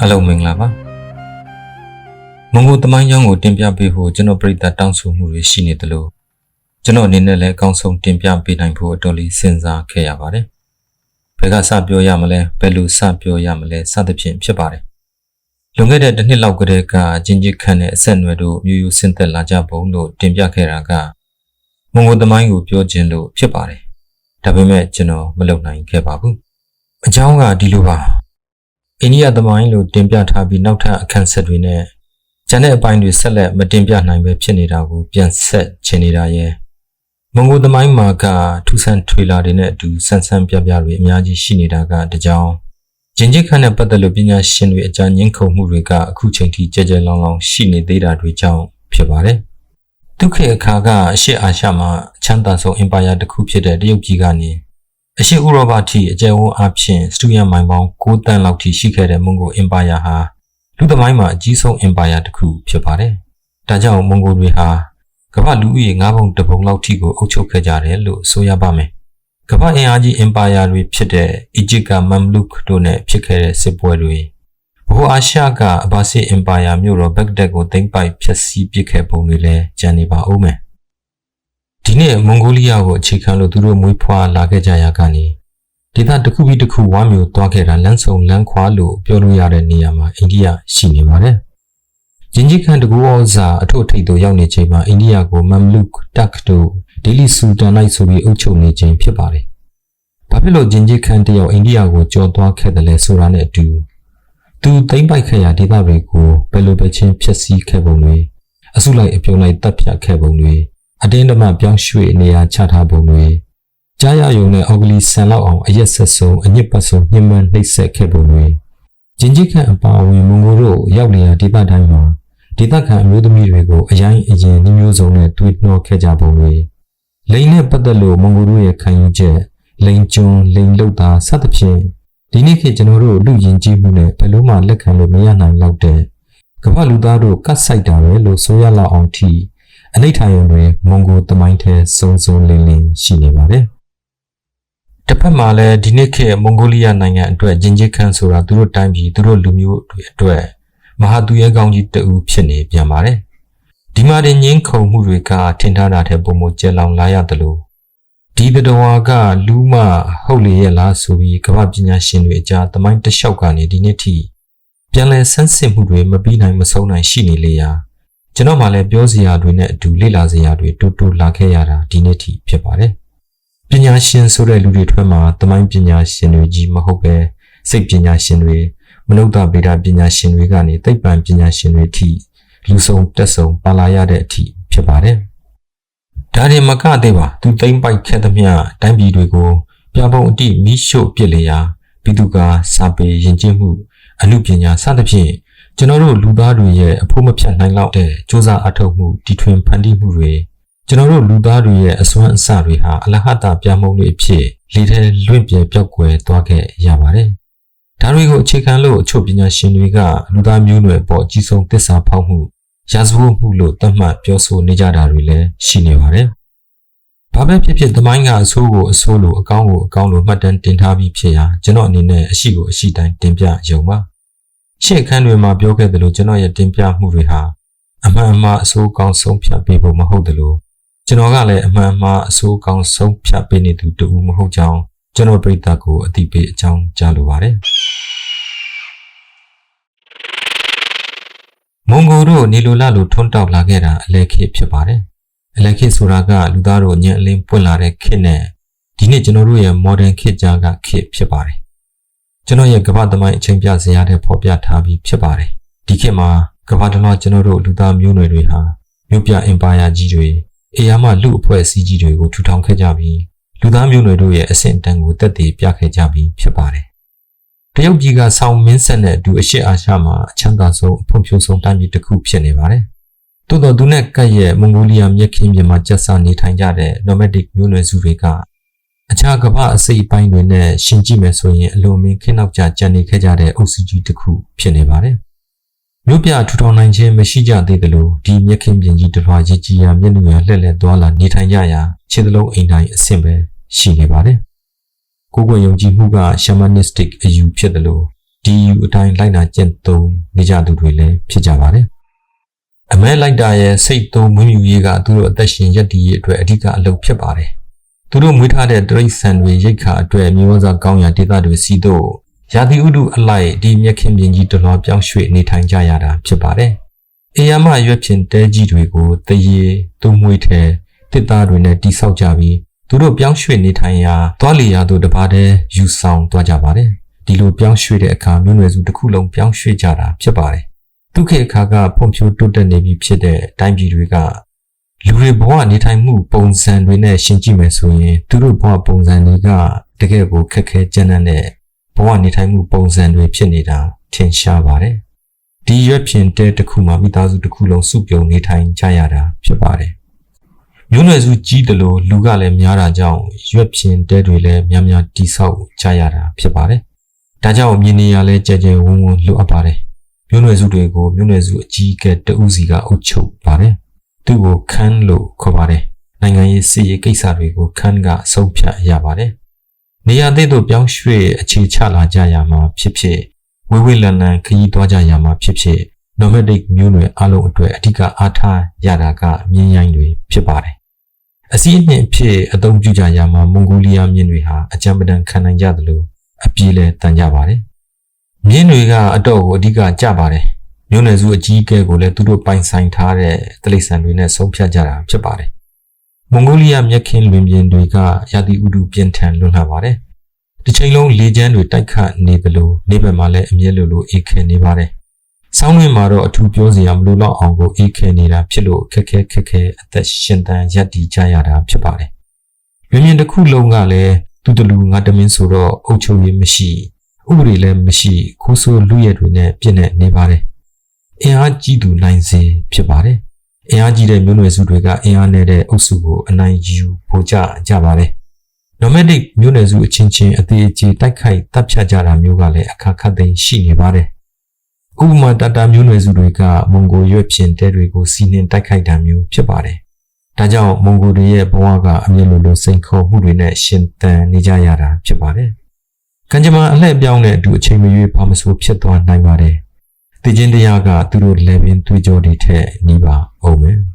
အလုံးမင်္ဂလာပါမွန်ဂိုတမိုင်းကြောင်းကိုတင်ပြပေးဖို့ကျွန်တော်ပြည်သက်တောင်းဆိုမှုတွေရှိနေတယ်လို့ကျွန်တော်အနေနဲ့လည်းအကောင်းဆုံးတင်ပြပေးနိုင်ဖို့အတော်လေးစဉ်းစားခဲ့ရပါတယ်ဘယ်ကစပြောရမလဲဘယ်လိုစပြောရမလဲစသဖြင့်ဖြစ်ပါတယ်လွန်ခဲ့တဲ့တစ်နှစ်လောက်ကတည်းကဂျင်ဂျစ်ခန့်နဲ့အဆက်အနွယ်တို့မျိုးရိုးဆင့်သက်လာကြပုံလို့တင်ပြခဲ့တာကမွန်ဂိုတမိုင်းကိုပြောခြင်းလို့ဖြစ်ပါတယ်ဒါပေမဲ့ကျွန်တော်မလုပ်နိုင်ခဲ့ပါဘူးအကြောင်းကဒီလိုပါအိန္ဒိယသမိုင်းလို့တင်ပြထားပြီးနောက်ထပ်အခန်းဆက်တွေနဲ့ကျန်တဲ့အပိုင်းတွေဆက်လက်မတင်ပြနိုင်ပဲဖြစ်နေတာကိုပြန်ဆက်ချင်နေတာရဲ့မွန်ဂိုသမိုင်းမှာကထူးဆန်းထွေလာတွေနဲ့အတူဆန်းဆန်းပြပြတွေအများကြီးရှိနေတာကတကြောင်ဂျင်ဂျစ်ခန့်နဲ့ပတ်သက်လို့ပညာရှင်တွေအကြံဉာဏ်ခုံမှုတွေကအခုချိန်ထိကြဲကြဲလောင်လောင်ရှိနေသေးတာတွေကြောင့်ဖြစ်ပါတယ်သူခေတ်အခါကအရှေ့အာရှမှာအချမ်းသာဆုံးအင်ပါယာတစ်ခုဖြစ်တဲ့တရုတ်ပြည်ကနေအရှေ့ဥရောပထိအကျယ်ဝန်းအဖြစ်စတူယန်မိုင်ပေါင်း9တန်းလောက်ထိရှိခဲ့တဲ့မွန်ဂိုအင်ပါယာဟာလူသမိုင်းမှာအကြီးဆုံးအင်ပါယာတစ်ခုဖြစ်ပါတယ်။ဒါကြောင့်မွန်ဂိုတွေဟာကမ္ဘာလူဦးရေ9ပုံတစ်ပုံလောက်ထိကိုအုပ်ချုပ်ခဲ့ကြတယ်လို့ဆိုရပါမယ်။ကမ္ဘာအင်အားကြီးအင်ပါယာတွေဖြစ်တဲ့အီဂျစ်ကမမ်လုခ်တို့နဲ့ဖြစ်ခဲ့တဲ့စစ်ပွဲတွေဗဟိုအာရှကအဘာစစ်အင်ပါယာမြို့တော်ဘက်ဂဒက်ကိုသိမ်းပိုက်ဖျက်ဆီးပစ်ခဲ့ပုံတွေလည်းကျန်နေပါဦးမယ်။ဒီနေ့မွန်ဂိုလီးယားကိုအခြေခံလို့သူတို့မွေးဖွားလာခဲ့ကြရာကနေဒေသတစ်ခုပြီးတစ်ခုဝမ်းမျိုးသွားခဲ့တာလမ်းဆုံလမ်းခွာလို့ပြောလို့ရတဲ့နေရာမှာအိန္ဒိယရှိနေပါတယ်။ဂျင်ဂျစ်ခန့်တကူဩဇာအထွတ်ထိပ်သို့ရောက်နေချိန်မှာအိန္ဒိယကိုမမ်လုခ်တက်တို့ဒေလီဆူတန်လိုက်ဆိုပြီးအုပ်ချုပ်နေခြင်းဖြစ်ပါတယ်။ဘာဖြစ်လို့ဂျင်ဂျစ်ခန့်တယောက်အိန္ဒိယကိုကျော်သွားခဲ့တယ်လဲဆိုတာနဲ့အတူသူသိမ်းပိုက်ခဲ့ရာဒေသတွေကိုဘယ်လိုပဲချင်းဖျက်ဆီးခဲ့ပုံတွေအစုလိုက်အပြုံလိုက်တပ်ဖြတ်ခဲ့ပုံတွေအတင်းအဓမ္မပြောင်းရွှေ့နေရာချထားပုံတွေကြားရယုံနဲ့အော်ဂလီဆန်လောက်အောင်အရက်ဆက်ဆုံးအညစ်ပတ်ဆုံးညှဉ်းပန်းနှိပ်စက်ခဲ့ပုံတွေဂျင်ဂျစ်ခန့်အပါအဝင်မွန်ဂိုတို့ရောက်နေရာဒေသတိုင်းမှာဒေသခံအမျိုးသမီးတွေကိုအရင်အရင်နှမျိုးစုံနဲ့တွေးနှောခဲ့ကြပုံတွေလိန်နဲ့ပတ်သက်လို့မွန်ဂိုတို့ရဲ့ခံယူချက်လိန်ကျွန်းလိန်လုတ်တာစသဖြင့်ဒီနေ့ခေတ်ကျွန်တော်တို့လူယဉ်ကျေးမှုနဲ့ဘယ်လိုမှလက်ခံလို့မရနိုင်တော့တဲ့ကမ္ဘာလူသားတို့ကတ်ဆိုင်တာပဲလို့ဆိုရလောက်အောင်ထိအနိဋ္ဌာယုံတွေမွန်ဂိုသမိုင်းထဲစုံစုံလင်းလင်းရှိနေပါတယ်။တစ်ဖက်မှာလည်းဒီနေ့ခေတ်မွန်ဂိုလီးယားနိုင်ငံအတွက်ဂျင်ဂျစ်ခန့်ဆိုတာသူတို့တိုင်းပြည်သူတို့လူမျိုးတွေအတွက်မဟာသူရဲကောင်းကြီးတအူးဖြစ်နေပြန်ပါတယ်။ဒီမှာတင်ငင်းခုံမှုတွေကထင်ထားတာတဲ့ပုံမကျဲလောင်လာရတယ်လို့ဒီတတော်ကလူမဟုတ်လေရဲ့လားဆိုပြီးကမ္ဘာပညာရှင်တွေအကြားသမိုင်းတစ်လျှောက်ကနေဒီနေ့ထိပြန်လည်ဆန်းစစ်မှုတွေမပြီးနိုင်မဆုံးနိုင်ရှိနေလေရာကျွန်တော်မှလည်းပြောစရာတွေနဲ့အတူလေ့လာစရာတွေတိုးတိုးလာခဲ့ရတာဒီနေ့ထိဖြစ်ပါတယ်။ပညာရှင်ဆိုတဲ့လူတွေထွက်မှာသမိုင်းပညာရှင်တွေကြီးမဟုတ်ပဲစိတ်ပညာရှင်တွေမနုဿဗေဒပညာရှင်တွေကနေသိပ္ပံပညာရှင်တွေထိလူဆုံးတက်ဆုံးပါလာရတဲ့အထိဖြစ်ပါတယ်။ဒါရင်မကသေးပါသူသိမ့်ပိုက်ခဲ့သမျှတိုင်းပြည်တွေကိုပြပုံအတိမိရှို့ပစ်လေရာပြည်သူကစာပေယဉ်ကျေးမှုအမှုပညာစသဖြင့်ကျွန်တော်တို့လူသားတွေရဲ့အဖို့မဖြတ်နိုင်လောက်တဲ့စူးစမ်းအထောက်မှုတီထွင်ဖန်တီးမှုတွေကျွန်တော်တို့လူသားတွေရဲ့အစွမ်းအစတွေဟာအလဟတပြမှုတွေအဖြစ်လေထဲလွင့်ပြေပြောက်ကွယ်သွားခဲ့ရပါတယ်။ဒါတွေကိုအခြေခံလို့အချို့ပညာရှင်တွေကလူသားမျိုးနွယ်ပေါ်အကြီးဆုံးသစ္စာဖောက်မှုရာဇဝတ်မှုလို့သတ်မှတ်ပြောဆိုနေကြတာတွေလည်းရှိနေပါတယ်။ဘာပဲဖြစ်ဖြစ်သမိုင်းကအဆိုးကိုအဆိုးလို့အကောင်းကိုအကောင်းလို့မှတ်တမ်းတင်ထားပြီးဖြစ်ရာကျွန်တော်အနေနဲ့အရှိကိုအရှိတိုင်းတင်ပြရုံပါရှေ့အခန်းတွေမှာပြောခဲ့သလိုကျွန်တော်ရဲ့တင်ပြမှုတွေဟာအမှန်အမှားအဆိုးကောင်းဆုံးဖြတ်ပေးဖို့မဟုတ်သလိုကျွန်တော်ကလည်းအမှန်အမှားအဆိုးကောင်းဆုံးဖြတ်ပေးနေသူတူမဟုတ်ကြောင်းကျွန်တော်ပြည်သားကိုအသိပေးအကြောင်းကြားလိုပါတယ်မွန်ဂိုတို့နေလိုလာလို့ထွန်းတောက်လာခဲ့တာအလဲခေတ်ဖြစ်ပါတယ်အလဲခေတ်ဆိုတာကလူသားတို့ညံ့အလင်းပွင့်လာတဲ့ခေတ်နဲ့ဒီနေ့ကျွန်တော်တို့ရဲ့ modern ခေတ်ကြားကခေတ်ဖြစ်ပါတယ်ကျွန်တော်ရဲ့ကမ္ဘာသမိုင်းအချိန်ပြစရာတဲ့ဖော်ပြထားပြီးဖြစ်ပါတယ်ဒီခေတ်မှာကမ္ဘာတစ်လွှာကျွန်တော်တို့လူသားမျိုးနွယ်တွေဟာမြို့ပြအင်ပါယာကြီးတွေအေယာမလူအဖွဲ့အစည်းကြီးတွေကိုထူထောင်ခဲ့ကြပြီးလူသားမျိုးနွယ်တို့ရဲ့အဆင့်အတန်းကိုတက်တည်ပြခဲ့ကြပြီးဖြစ်ပါတယ်တရုတ်ပြည်ကဆောင်းမင်းဆက်နဲ့အတူအရှေ့အာရှမှာအချမ်းသာဆုံးအဖွံ့ဖြိုးဆုံးတိုင်းပြည်တစ်ခုဖြစ်နေပါတယ်သို့တော်သူနဲ့ကပ်ရဲ့မွန်ဂိုလီးယားမြက်ခင်းပြင်မှာကျက်စားနေထိုင်ကြတဲ့ nomadic မျိုးနွယ်စုတွေကအခြားကမ္ဘာအစိပ်အပိုင်းတွေနဲ့ရှင်ကြည့်မယ်ဆိုရင်အလွန်မင်းခင်းနောက်ကျကျန်နေခဲ့ကြတဲ့အုပ်စုကြီးတစ်ခုဖြစ်နေပါတယ်။မြို့ပြထူထောင်နိုင်ခြင်းမရှိကြသေးသလိုဒီမြက်ခင်းပြင်ကြီးတစ်လွှာကြီးကြီးရာမျက်နှာရလှည့်လည်သွားလာနေထိုင်ကြရာခြေသလုံးအိမ်တိုင်းအဆင့်ပဲရှိနေပါတယ်။ကိုယ်ကိုယ်ယုံကြည်မှုက shamanistic အယူဖြစ်သလို ဒီယူအတိုင်းလိုက်နာကျင့်သုံးနေကြသူတွေလည်းဖြစ်ကြပါတယ်။အမဲလိုက်တာရဲ့စိတ်သုံးမွေးမြူရေးကသူတို့အသက်ရှင်ရပ်တည်ရေးအတွက်အဓိကအလုပ်ဖြစ်ပါတယ်။သူတို့မွေးထားတဲ့တရိတ်ဆန်တွေရိတ်ခါအတွက်မျိုးစားကောင်းရာဒေသတွေစီတို့ရာသီဥတုအလိုက်ဒီမြက်ခင်ပြင်ကြီးတလွှားပြောင်းရွှေ့နေထိုင်ကြရတာဖြစ်ပါတယ်။အေယာမရွက်ဖြင့်တဲကြီးတွေကိုတရေသုံးမွေးထဲတစ်သားတွေနဲ့တိဆောက်ကြပြီးသူတို့ပြောင်းရွှေ့နေထိုင်ရာသွားလီရာတို့တပါးတည်းယူဆောင်သွားကြပါတယ်။ဒီလိုပြောင်းရွှေ့တဲ့အခါမျိုးနွယ်စုတစ်ခုလုံးပြောင်းရွှေ့ကြတာဖြစ်ပါတယ်။သူခေတ်အခါကဖွံ့ဖြိုးတိုးတက်နေပြီဖြစ်တဲ့တိုင်းပြည်တွေကလူတွေဘဝနေထိုင်မှုပုံစံတွေနဲ့ရှင်းကြည့်မယ်ဆိုရင်သူတို့ဘဝပုံစံတွေကတကယ်ကိုခက်ခဲကြမ်းတမ်းတဲ့ဘဝနေထိုင်မှုပုံစံတွေဖြစ်နေတာထင်ရှားပါတယ်။ဒီရွက်ဖြင့်တဲတစ်ခုမှာမိသားစုတစ်ခုလုံးစုပြုံနေထိုင်ကြရတာဖြစ်ပါတယ်။မျိုးနွယ်စုကြီးတယ်လို့လူကလည်းများတာကြောင့်ရွက်ဖြင့်တဲတွေလည်းများများတိဆောက်ကြရတာဖြစ်ပါတယ်။ဒါကြောင့်မြင်နေရလဲကြဲကြဲဝုန်းဝုန်းလိုအပ်ပါတယ်။မျိုးနွယ်စုတွေကိုမျိုးနွယ်စုအကြီးအကဲတဦးစီကအုပ်ချုပ်ပါတယ်။သူ့ကိုခန်းလို့ခေါ်ပါတယ်။နိုင်ငံရေးစီရေးကိစ္စတွေကိုခန်းကအဆုံးဖြတ်ရပါတယ်။နေရာသစ်သို့ပြောင်းရွှေ့အခြေချလာကြရမှာဖြစ်ဖြစ်ဝေဝေးလန်လန်ခရီးသွားကြရမှာဖြစ်ဖြစ်nomadic မျိုးနွယ်အလုံးအတွက်အဓိကအားထားရတာကမြင်းရိုင်းတွေဖြစ်ပါတယ်။အစည်းအဝေးဖြစ်အသုံးပြုကြရမှာမွန်ဂိုလီးယားမြင်းတွေဟာအကြမ်းပတမ်းခံနိုင်ကြသလိုအပြေးလဲတန်ကြပါတယ်။မြင်းတွေကအတော့ကိုအဓိကကြပါတယ်။မျိုးနွယ်စုအကြီးအကဲကိုလည်းသူတို့ပိုင်ဆိုင်ထားတဲ့တိရစ္ဆာန်တွေနဲ့ဆုံးဖြတ်ကြတာဖြစ်ပါတယ်။မွန်ဂိုလီးယားမြက်ခင်းလွင်ပြင်တွေကရာသီဥတုပြင်းထန်လွန်းလှပါတယ်။ဒီချိန်လုံးလေကျန်းတွေတိုက်ခတ်နေသလိုနေဘက်မှာလည်းအမြဲလိုအေးခဲနေပါတယ်။ဆောင်းတွင်မှာတော့အထူးပြောစရာမလိုတော့အောင်ကိုအေးခဲနေတာဖြစ်လို့ခက်ခဲအသက်ရှင်သန်ရပ်တည်ကြရတာဖြစ်ပါတယ်။လွင်ပြင်တစ်ခုလုံးကလည်းသူတလူငါတမင်းဆိုတော့အုပ်ချုပ်ရေးမရှိဥပဒေလည်းမရှိခိုးဆိုးလူရဲတွေနဲ့ပြည့်နေနေပါတယ်။အင်အားကြီးသူနိုင်စေဖြစ်ပါတယ်။အင်အားကြီးတဲ့မျိုးနွယ်စုတွေကအင်အားနည်းတဲ့အုပ်စုကိုအနိုင်ယူဖို့ကြပါတယ်။ nomadic မျိုးနွယ်စုအချင်းချင်းအသေးအကျေတိုက်ခိုက်တပ်ဖြတ်ကြတာမျိုးကလည်းအခါခတ်သိမ်းရှိနေပါတယ်။ဥပမာတာမျိုးနွယ်စုတွေကမွန်ဂိုရွက်ဖြင့်တဲတွေကိုစီးနှင်းတိုက်ခိုက်တာမျိုးဖြစ်ပါတယ်။ဒါကြောင့်မွန်ဂိုတွေရဲ့ဘဝကအမြဲလိုစိန်ခေါ်မှုတွေနဲ့ရှင်သန်နေကြရတာဖြစ်ပါတယ်။ကံကြမ္မာအလှည့်ပြောင်းတဲ့အတူအချိန်မရွေးဘာမဆိုဖြစ်သွားနိုင်ပါတယ်။သိချင်းတရားကသူတို့လည်းပင်တွေးကြောတွေထက်နှီးပါအောင်မယ်။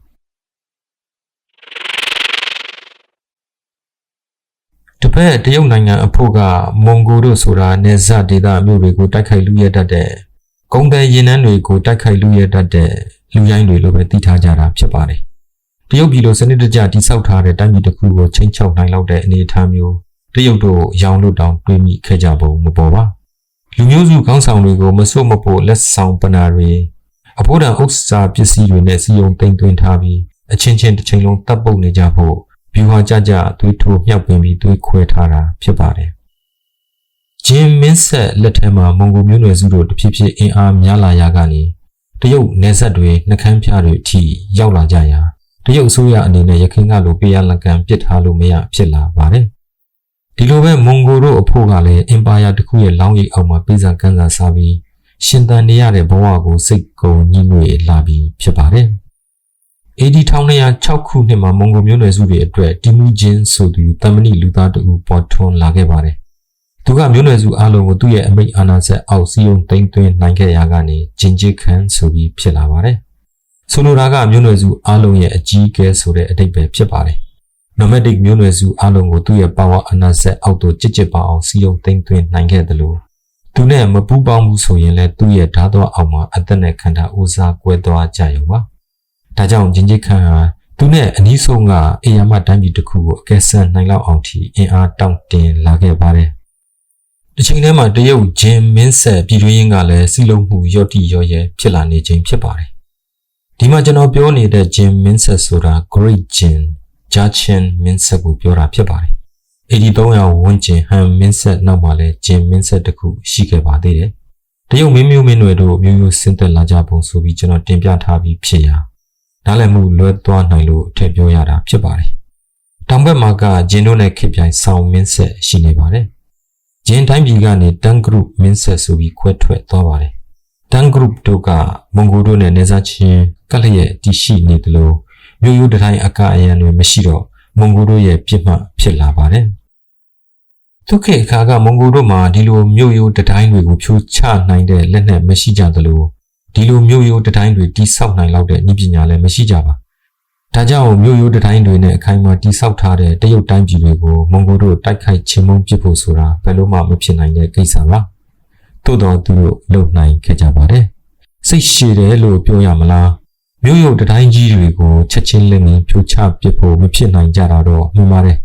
တပတ်တရုတ်နိုင်ငံအဖို့ကမွန်ဂိုတို့ဆိုတာနေဇဒေသမျိုးတွေကိုတိုက်ခိုက်လူရဲတတ်တဲ့ကုန်းတဲ့ရင်နှန်းတွေကိုတိုက်ခိုက်လူရဲတတ်တဲ့လူရိုင်းတွေလိုပဲသိထားကြတာဖြစ်ပါတယ်။တရုတ်ပြည်လိုစနစ်တကျတိစောက်ထားတဲ့တိုင်းပြည်တစ်ခုကိုချိန်ချောက်နိုင်လောက်တဲ့အနေအထားမျိုးတရုတ်တို့ရောင်လို့တောင်တွေးမိခဲ့ကြပုံမပေါ်ပါ။လူမျိုးစုခေါင်းဆောင်တွေကိုမစွတ်မပို့လက်ဆောင်ပနာတွေအဖို့တန်ဥစ္စာပစ္စည်းတွေနဲ့စီယုံသိမ်းသွင်းထားပြီးအချင်းချင်းတစ်ချိန်လုံးတပ်ပုတ်နေကြဖို့ဗျူဟာကြသွေးထိုးမြောက်ပင်ပြီးသွေးခွဲထားတာဖြစ်ပါတယ်။ဂျင်မင်းဆက်လက်ထက်မှာမွန်ဂိုမျိုးနွယ်စုတို့တဖြည်းဖြည်းအင်အားများလာရာကနေတရုတ်နယ်စပ်တွေနှကမ်းဖျားတွေအထိရောက်လာကြရာတရုတ်အစိုးရအနေနဲ့ရခိုင်ကလိုပေးရလက်ကံပစ်ထားလို့မရဖြစ်လာပါတယ်။ဒီလိုပဲမွန်ဂိုတို့အဖို့ကလည်းအင်ပါယာတစ်ခုရဲ့လောင်းရိပ်အောက်မှာပြည်စံကန်းစာစားပြီးရှင်သန်နေရတဲ့ဘဝကိုစိတ်ကုန်ညှိငွေလာပြီးဖြစ်ပါတယ်။ AD 1206ခုနှစ်မှာမွန်ဂိုမျိုးနွယ်စုတွေအတွက်တီမူဂျင်းဆိုသူတမဏိလူသားတို့ပေါ်ထွန်းလာခဲ့ပါတယ်။သူကမျိုးနွယ်စုအလုံးကိုသူ့ရဲ့အမိတ်အာဏာစက်အောက်စီးုံသိမ်းသွင်းနိုင်ခဲ့ရာကနေဂျင်ဂျစ်ခန်ဆိုပြီးဖြစ်လာပါတယ်။ဆိုလိုတာကမျိုးနွယ်စုအလုံးရဲ့အကြီးအကဲဆိုတဲ့အဓိပ္ပာယ်ဖြစ်ပါတယ်။ nomadic မျိုးနွယ်စုအလုံးကိုသူ့ရဲ့ power အာဏာစက်အောက်သို့ကြစ်ပါအောင်စီးုံသိမ်းသွင်းနိုင်ခဲ့တယ်လို့သူနဲ့မပူးပေါင်းမှုဆိုရင်လည်းသူ့ရဲ့ဓာတ်တော်အောက်မှာအသက်နဲ့ခန္ဓာဦးစားကွဲသွားကြရုံပါ။ဒါကြောင့်ဂျင်ဂျစ်ခန်ဟာသူနဲ့အနီးဆုံးကအေယာမတိုင်းပြည်တစ်ခုကိုအကဲဆန်းနိုင်လောက်အောင်ထိအင်အားတောင့်တင်လာခဲ့ပါတယ်။ဒီချိန်ထဲမှာတရုတ်ဂျင်မင်းဆက်ပြည်တွင်းရင်းကလည်းစီလုံးမှုရော့တိရော့ရဲဖြစ်လာနေခြင်းဖြစ်ပါတယ်။ဒီမှာကျွန်တော်ပြောနေတဲ့ဂျင်မင်းဆက်ဆိုတာ Great Jin ဂျာချင်မင်းဆက်ကိုပြောတာဖြစ်ပါတယ်။8300ဝန်းကျင်ဟန်မင်းဆက်နောက်မှာလည်းဂျင်မင်းဆက်တစ်ခုရှိခဲ့ပါသေးတယ်။တရုတ်မင်းမျိုးတွေတို့မျိုးဆင်းသက်လာကြပုံဆိုပြီးကျွန်တော်တင်ပြထားပြီးဖြစ်ရာနားလည်မှုလွဲသွားနိုင်လို့ထည့်ပြောရတာဖြစ်ပါတယ်။တောင်ဘက်မှာကဂျင်တို့နဲ့ခေပြိုင်ဆောင်မင်းဆက်ရှိနေပါတယ်။ဂျင်တိုင်းပြည်ကနေတန်ဂရုမင်းဆက်ဆိုပြီးခွဲထွက်သွားပါတယ်။တန်ဂရုတို့ကမွန်ဂိုတို့နဲ့နေစားချင်းကလျက်တည်ရှိနေသလိုမျိုးရိုးတိုင်းအကအယံတွေမရှိတော့မွန်ဂိုတို့ရဲ့ပြစ်မှတ်ဖြစ်လာပါတယ် သူခေတ်အခါကမွန်ဂိုတို့မှာဒီလိုမြို့ရိုးတတိုင်းတွေကိုဖြိုချနိုင်တဲ့လက်နက်မရှိကြသလိုဒီလိုမြို့ရိုးတတိုင်းတွေတိဆောက်နိုင်လောက်တဲ့နည်းပညာလည်းမရှိကြပါဒါကြောင့်မြို့ရိုးတတိုင်းတွေနဲ့အခိုင်အမာတိဆောက်ထားတဲ့တရုတ်တိုင်းပြည်တွေကိုမွန်ဂိုတို့တိုက်ခိုက်ချင်းမုန်းပစ်ဖို့ဆိုတာဘယ်လို့မှမဖြစ်နိုင်တဲ့ကိစ္စပါသို့တော်သူတို့လုံနိုင်ခဲ့ကြပါတယ်စိတ်ရှည်တယ်လို့ပြောရမလားမြို့ရိုးတတိုင်းကြီးတွေကိုချက်ချင်းလက်ငင်းဖြိုချပစ်ဖို့မဖြစ်နိုင်ကြတာတော့မှန်ပါတယ်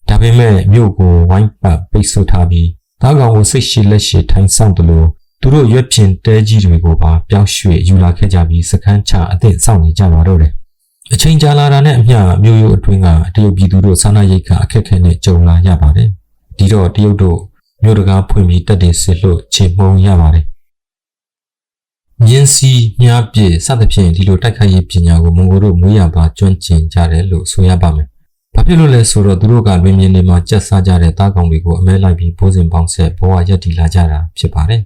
ဒါပေမဲ့မြို့ကိုဝိုင်းပတ်ပိတ်ဆို့ထားပြီးသားကောင်ကိုစိတ်ရှည်လက်ရှည်ထိုင်ဆောင်တယ်လို့သူတို့ရွက်ဖြင်တဲကြီးတွေကိုပါပြောင်းရွှေ့ယူလာခဲ့ကြပြီးစခန်းချအသင့်စောင့်နေကြပါတော့တယ်အချိန်ကြာလာတာနဲ့အမျှမြို့ရိုးအတွင်းကတရုတ်ပြည်သူတို့စားနပ်ရိက္ခာအခက်အခဲနဲ့ကြုံလာရပါတယ်ဒီတော့တရုတ်တို့မြို့တကားဖွင့်ပြီးတက်တင်စစ်လို့ချေမှုန်းရပါတယ်မြင်းစီမြားပြည့်စသဖြင့်ဒီလိုတိုက်ခိုက်ရေးပညာကိုမွန်ဂိုတို့မွေးရပါကျွမ်းကျင်ကြတယ်လို့ဆိုရပါမယ်ဘာဖြစ်လို့လဲဆိုတော့သူတို့ကလွင်မြင်တွေမှာကြက်စားကြတဲ့သားကောင်တွေကိုအမဲလိုက်ပြီးဘိုးစဉ်ပေါင်းဆက်ဘဝရက်တည်လာကြတာဖြစ်ပါတယ်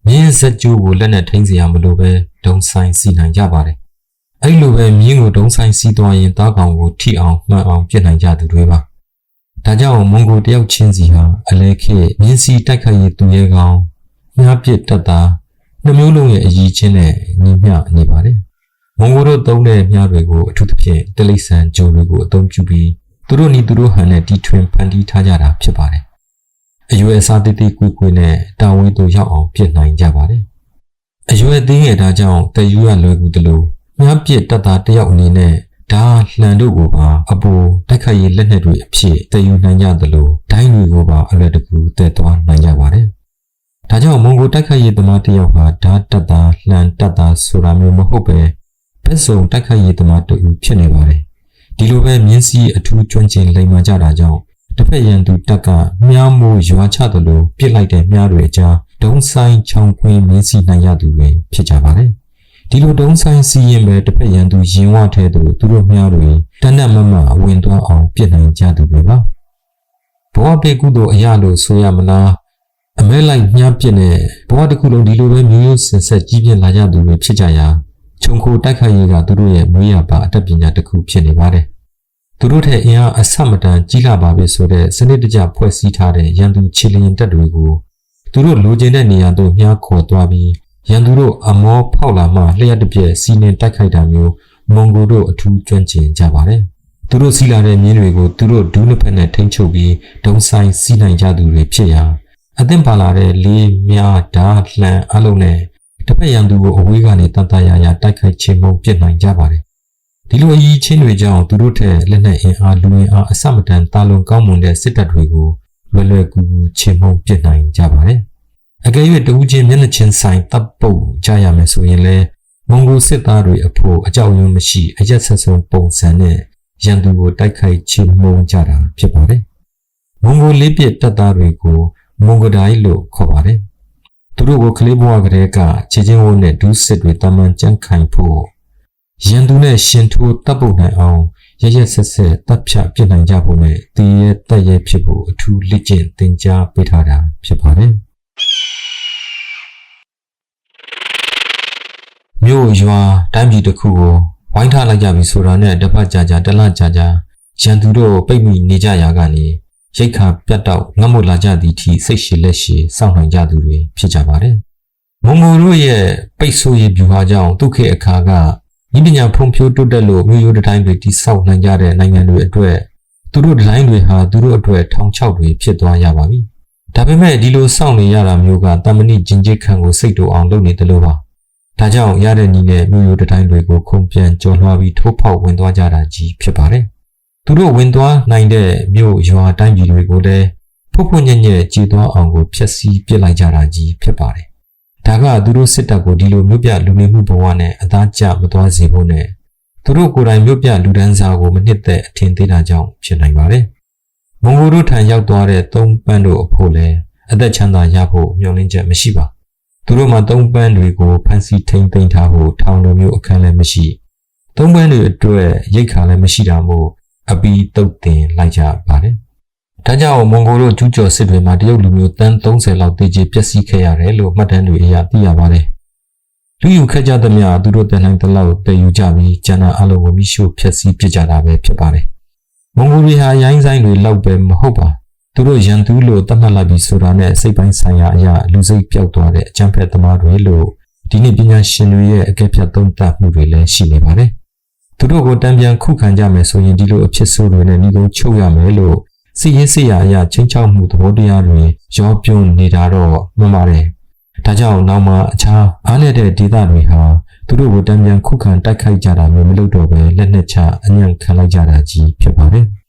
မြင်းစက်ကျိုးကိုလက်နဲ့ထိန်းစရာမလိုပဲဒုံဆိုင်စီနိုင်ကြပါတယ်အဲ့လိုပဲမြင်းကိုဒုံဆိုင်စီးသွားရင်သားကောင်ကိုထိအောင်မှန်အောင်ပြစ်နိုင်ကြသူတွေပါဒါကြောင့်မွန်ဂိုတယောက်ချင်းစီဟာအလဲခေမြင်းစီတိုက်ခိုက်ရေးသူရဲကောင်းမြားပြစ်တက်တာနှမျိုးလုံးရဲ့အကြီးချင်းနဲ့ညီမျှနေပါတယ်မွန်ဂိုတို့သုံးတဲ့မြားတွေကိုအထူးသဖြင့်တလိဆန်ဂျိုတွေကိုအသုံးပြုပြီးသူတို့နီသူတို့ဟန်နဲ့တီထွင်ဖန်တီးထားကြတာဖြစ်ပါတယ်အရွယ်အစားတိတိကွေးကွေးနဲ့တာဝေးသူရောက်အောင်ပြစ်နိုင်ကြပါတယ်အရွယ်သေးငယ်တာကြောင့်တယူရလွယ်ကူတယ်လို့မြားပြစ်တက်တာတယောက်အနေနဲ့ဒါလှန်တို့ကိုပါအပူတိုက်ခိုက်ရေးလက်နက်တွေအဖြစ်တယူနိုင်ကြတယ်လို့ဒိုင်းတွေကိုပါအလွယ်တကူတည်သွားနိုင်ကြပါတယ်ဒါကြောင့်မွန်ဂိုတိုက်ခိုက်ရေးသမားတယောက်ဟာဓာတ်တက်တာလှန်တက်တာဆိုတာမျိုးမဟုတ်ပဲဘက်စုံတိုက်ခိုက်ရေးသမားတူဖြစ်နေပါတယ်ဒီလိုပဲမြင်းစီအထူးကျွမ်းကျင်လိမ္မာကြတာကြောင့်တစ်ဖက်ရန်သူတက်ကမြားမိုးရွာချသလိုပြစ်လိုက်တဲ့မြားတွေအကြားဒုံဆိုင်ချောင်းခွင်းမြင်းစီနိုင်ရသူတွေဖြစ်ကြပါတယ်ဒီလိုဒုံဆိုင်စီရင်ပဲတစ်ဖက်ရန်သူရင်ဝထဲသူတို့မြားတွေတနက်မမဝင်သွားအောင်ပြစ်နိုင်ကြသူတွေပါဘဝပေကုသိုလ်အရာလို့ဆိုရမလားအမဲလိုက်မြားပြစ်နဲ့ဘဝတစ်ခုလုံးဒီလိုပဲမျိုးရိုးစင်ဆက်ကြီးပြင်းလာကြသူတွေဖြစ်ကြရာခြုံခိုတိုက်ခိုက်ရေးကသူတို့ရဲ့မွေးရပါအတတ်ပညာတစ်ခုဖြစ်နေပါတယ်သူတို့ထက်အင်အားအဆမတန်ကြီးလာပါပဲဆိုတဲ့စနစ်တကျဖွဲ့စည်းထားတဲ့ရန်သူခြေလျင်တပ်တွေကိုသူတို့လိုချင်တဲ့နေရာသို့မြားခေါ်သွားပြီးရန်သူတို့အမောဖောက်လာမှလျှက်တစ်ပြက်စီးနှင်တိုက်ခိုက်တာမျိုးမွန်ဂိုတို့အထူးကျွမ်းကျင်ကြပါတယ်သူတို့စီးလာတဲ့မြင်းတွေကိုသူတို့ဒူးနှစ်ဖက်နဲ့ထိန်းချုပ်ပြီးဒုံဆိုင်စီးနိုင်ကြသူတွေဖြစ်ရာအသင့်ပါလာတဲ့လေးမြားဓာတ်လှန်အလုံးနဲ့တစ်ဖက်ရန်သူကိုအဝေးကနေတန်တရာတိုက်ခိုက်ခြင်းမုံပြစ်နိုင်ကြပါတယ်ဒီလိုအကြီးချင်းတွေကြောင့်သူတို့ထက်လက်နက်အင်အားလူအင်အားအဆမတန်တာလွန်ကောင်းမွန်တဲ့စစ်တပ်တွေကိုလွယ်လွယ်ကူကူချင်းမုံပြစ်နိုင်ကြပါတယ်အကယ်၍တဦးချင်းမျက်နှာချင်းဆိုင်တပ်ပုတ်ကြရမယ်ဆိုရင်လည်းမွန်ဂိုစစ်သားတွေအဖို့အကြောက်ရွံ့မရှိအရက်ဆက်ဆုံးပုံစံနဲ့ရန်သူကိုတိုက်ခိုက်ချင်းမုံကြတာဖြစ်ပါတယ်မွန်ဂိုလေးပြစ်တပ်သားတွေကိုမွန်ဂိုဒိုင်လို့ခေါ်ပါတယ်သူတို့ကိုကလေးဘဝကလေးကခြေချင်းဝုန်းနဲ့ဒူးစစ်တွေတမန်ကြမ်းခိုင်ဖို့ရန်သူနဲ့ရှင်ထိုးတပ်ပုတ်နိုင်အောင်ရရဆက်ဆက်တပ်ဖြတ်ပြစ်နိုင်ကြဖို့နဲ့တည်ရဲတက်ရဲဖြစ်ဖို့အထူးလက်ကျင့်သင်ကြားပေးထားတာဖြစ်ပါတယ်မြို့ရွာတိုင်းပြည်တစ်ခုကိုဝိုင်းထားလိုက်ကြပြီဆိုတာနဲ့တပတ်ကြာကြာတလကြာကြာရန်သူတို့ပိတ်မိနေကြရာကနေရိတ်ခါပြတ်တော့ငတ်မွတ်လာကြသည့်အထိစိတ်ရှည်လက်ရှည်စောင့်နိုင်ကြသူတွေဖြစ်ကြပါတယ်မွန်ဂိုတို့ရဲ့ပိတ်ဆို့ရေးဗျူဟာကြောင့်ဒုက္ခအခါကဤပညာဖွံ့ဖြိုးတိုးတက်လို့မြို့ရိုးတိုင်းတွေတိဆောက်နိုင်ကြတဲ့နိုင်ငံတွေအတွက်သူတို့တိုင်းတွေဟာသူတို့အတွက်ထောင်ချောက်တွေဖြစ်သွားရပါပြီဒါပေမဲ့ဒီလိုစောင့်နေရတာမျိုးကတမဏိကျင်ကျစ်ခံကိုစိတ်တူအောင်လုပ်နေတယ်လို့ပါဒါကြောင့်ရတဲ့နည်းနဲ့မြို့ရိုးတိုင်းတွေကိုခုံပြန်ကျော်လွှားပြီးထိုးဖောက်ဝင်သွားကြတာကြီးဖြစ်ပါတယ်သူတို့ဝင်သွားနိုင်တဲ့မြို့ရွာတိုင်းပြည်တွေကိုလည်းဖုတ်ဖုတ်ညံ့ညံ့ကြည်သွားအောင်ကိုဖျက်ဆီးပစ်လိုက်ကြတာကြီးဖြစ်ပါတယ်ဒါကသူတို့စစ်တပ်ကိုဒီလိုမြို့ပြလူနေမှုဘဝနဲ့အသားကျမသွားစေဖို့နဲ့သူတို့ကိုယ်တိုင်မြို့ပြလူဒန်းစားကိုမနှစ်သက်အထင်သေးတာကြောင့်ဖြစ်နိုင်ပါတယ်မွန်ဂိုတို့ထံရောက်သွားတဲ့သုံးပန်းတို့အဖို့လည်းအသက်ချမ်းသာရဖို့မျှော်လင့်ချက်မရှိပါသူတို့မှာသုံးပန်းတွေကိုဖန်ဆီးထိန်းသိမ်းထားဖို့ထောင်လိုမျိုးအခန်းလည်းမရှိသုံးပန်းတွေအတွက်ရိတ်ခါလည်းမရှိတာမို့အပီးတုတ်တင်လိုက်ကြပါတယ်။ဒါကြောင့်မွန်ဂိုတို့ကျူးကျော်စစ်တွေမှာတရုတ်လူမျိုးတန်း30လောက်တေကျေပျက်စီးခဲ့ရတယ်လို့မှတ်တမ်းတွေအရသိရပါတယ်။လူယူခဲ့ကြသမျှသူတို့တန်တိုင်းတလောက်တည်ယူကြပြီးကျန်တာအလုံးကိုမိရှို့ဖျက်ဆီးပစ်ကြတာပဲဖြစ်ပါတယ်။မွန်ဂိုတွေဟာရိုင်းဆိုင်တွေလောက်ပဲမဟုတ်ပါ သူတို့ရန်သူလို့သတ်မှတ်လိုက်ပြီးဆိုတာနဲ့စိတ်ပိုင်းဆိုင်ရာအရာလူစိတ်ပြောက်သွားတဲ့အကြမ်းဖက်သမားတွေလို့ဒီနေ့ပညာရှင်တွေရဲ့အကဲဖြတ်သုံးသပ်မှုတွေလည်းရှိနေပါတယ်။သူတို့ကိုတံပြန်ခုခံကြမယ်ဆိုရင်ဒီလိုအဖြစ်ဆိုးတွေနဲ့ညီကုန်းချုပ်ရမယ်လို့စီရင်စီရာအရာချင်းချောက်မှုသဘောတရားတွေရောပြုံးနေတာတော့မှန်ပါတယ်။ဒါကြောင့်နောက်မှအခြားအားနည်းတဲ့ဒေသတွေဟာသူတို့ကိုတံပြန်ခုခံတိုက်ခိုက်ကြတာမျိုးမလုပ်တော့ဘဲလက်နက်ချအညံ့ခံလိုက်ကြတာကြီးဖြစ်ပါတယ်။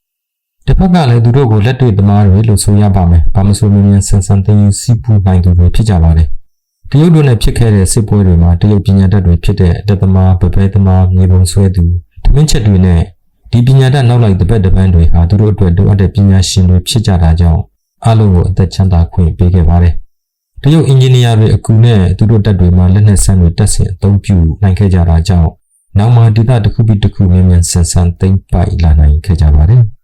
တစ်ဖက်ကလည်းသူတို့ကိုလက်တွေ့သမားတွေလို့ဆိုရပါမယ်။ဘာမဆိုမြင်ဆန်ဆန်သိမ်းစီးပူးနိုင်သူတွေဖြစ်ကြပါတယ်။တရုတ်တို့နဲ့ဖြစ်ခဲ့တဲ့စစ်ပွဲတွေမှာတရုတ်ပညာတတ်တွေဖြစ်တဲ့တက်သမားပပဲသမားမြေပုံဆွဲသူထမင်းချက်တွေနဲ့ဒီပညာတတ်နောက်လိုက်တစ်ပတ်တစ်ပန်းတွေဟာသူတို့အတွက်လိုအပ်တဲ့ပညာရှင်တွေဖြစ်ကြတာကြောင့်အလုံးကိုအသက်ချမ်းသာခွင့်ပေးခဲ့ပါတယ်။တရုတ်အင်ဂျင်နီယာတွေအကူနဲ့သူတို့တပ်တွေမှာလက်နက်ဆန်းတွေတက်ဆင်အသုံးပြုနိုင်ခဲ့ကြတာကြောင့်နောက်မှဒေသတစ်ခုပြီးတစ်ခုမြန်ဆန်ဆန်သိမ်းပိုက်လာနိုင်ခဲ့ကြပါတယ်။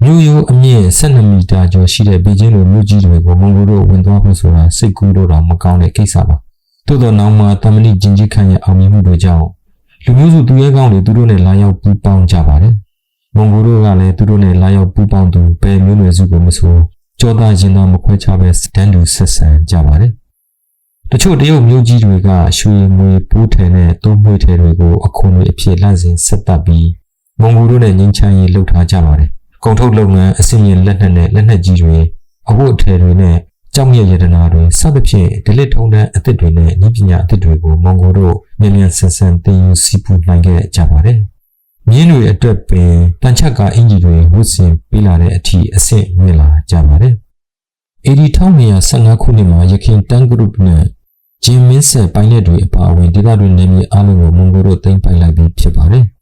မြို့ရိုးအမြင့်12မီတာကျော်ရှိတဲ့ဘေကျင်းလိုမြို့ကြီးတွေကိုမွန်ဂိုတို့ဝင်သွားဖို့ဆိုတာစိတ်ကူးလို့တော့မကောင်းတဲ့ကိစ္စပါ။သို့တော့နောက်မှတမဏိဂျင်ကြီးခန့်ရဲ့အောင်မြင်မှုတွေကြောင့်လူမျိုးစုသူရဲကောင်းတွေသူတို့နဲ့လာရောက်ပူးပေါင်းကြပါတယ်။မွန်ဂိုတို့ကလည်းသူတို့နဲ့လာရောက်ပူးပေါင်းသူပဲမျိုးနွယ်စုကိုမဆိုကြောသားရင်သားမခွဲခြားပဲတန်းတူဆက်ဆံကြပါတယ်။တချို့တရုတ်မျိုးကြီးတွေကရွှေငွေပိုးထည်နဲ့သုံးမွေးထည်တွေကိုအခွန်တွေအဖြစ်လန့်စင်ဆက်တပ်ပြီးမွန်ဂိုတို့နဲ့ငင်းချမ်းရေးလှုပ်ထားကြပါတယ်။ကုန်ထုတ်လုပ်ငန်းအစီအရင်လက်နက်နဲ့လက်နက်ကြီးတွေအဝတ်အထည်တွေနဲ့ကြောက်မြတ်ရတနာတွေစသဖြင့်ဒလစ်ထုံတဲ့အသစ်တွေနဲ့ဤပညာအသစ်တွေကိုမွန်ဂိုတို့မြန်ဆန်ဆန်သင်ယူစီးပူးနိုင်ခဲ့ကြပါတယ်။မြင်းတွေအတွက်ပင်တန်ချက်ကအင်ဂျီတွေဝတ်ဆင်ပေးလာတဲ့အထိအဆင့်မြင့်လာကြပါတယ်။ AD 1915ခုနှစ်မှာရခိုင်တန်ဂရုနဲ့ဂျင်မင်းဆက်ပိုင်းလက်တွေအပါအဝင်ဒေသတွင်းနေမြေအားလုံးကိုမွန်ဂိုတို့သိမ်းပိုက်လိုက်ပြီးဖြစ်ပါတယ်။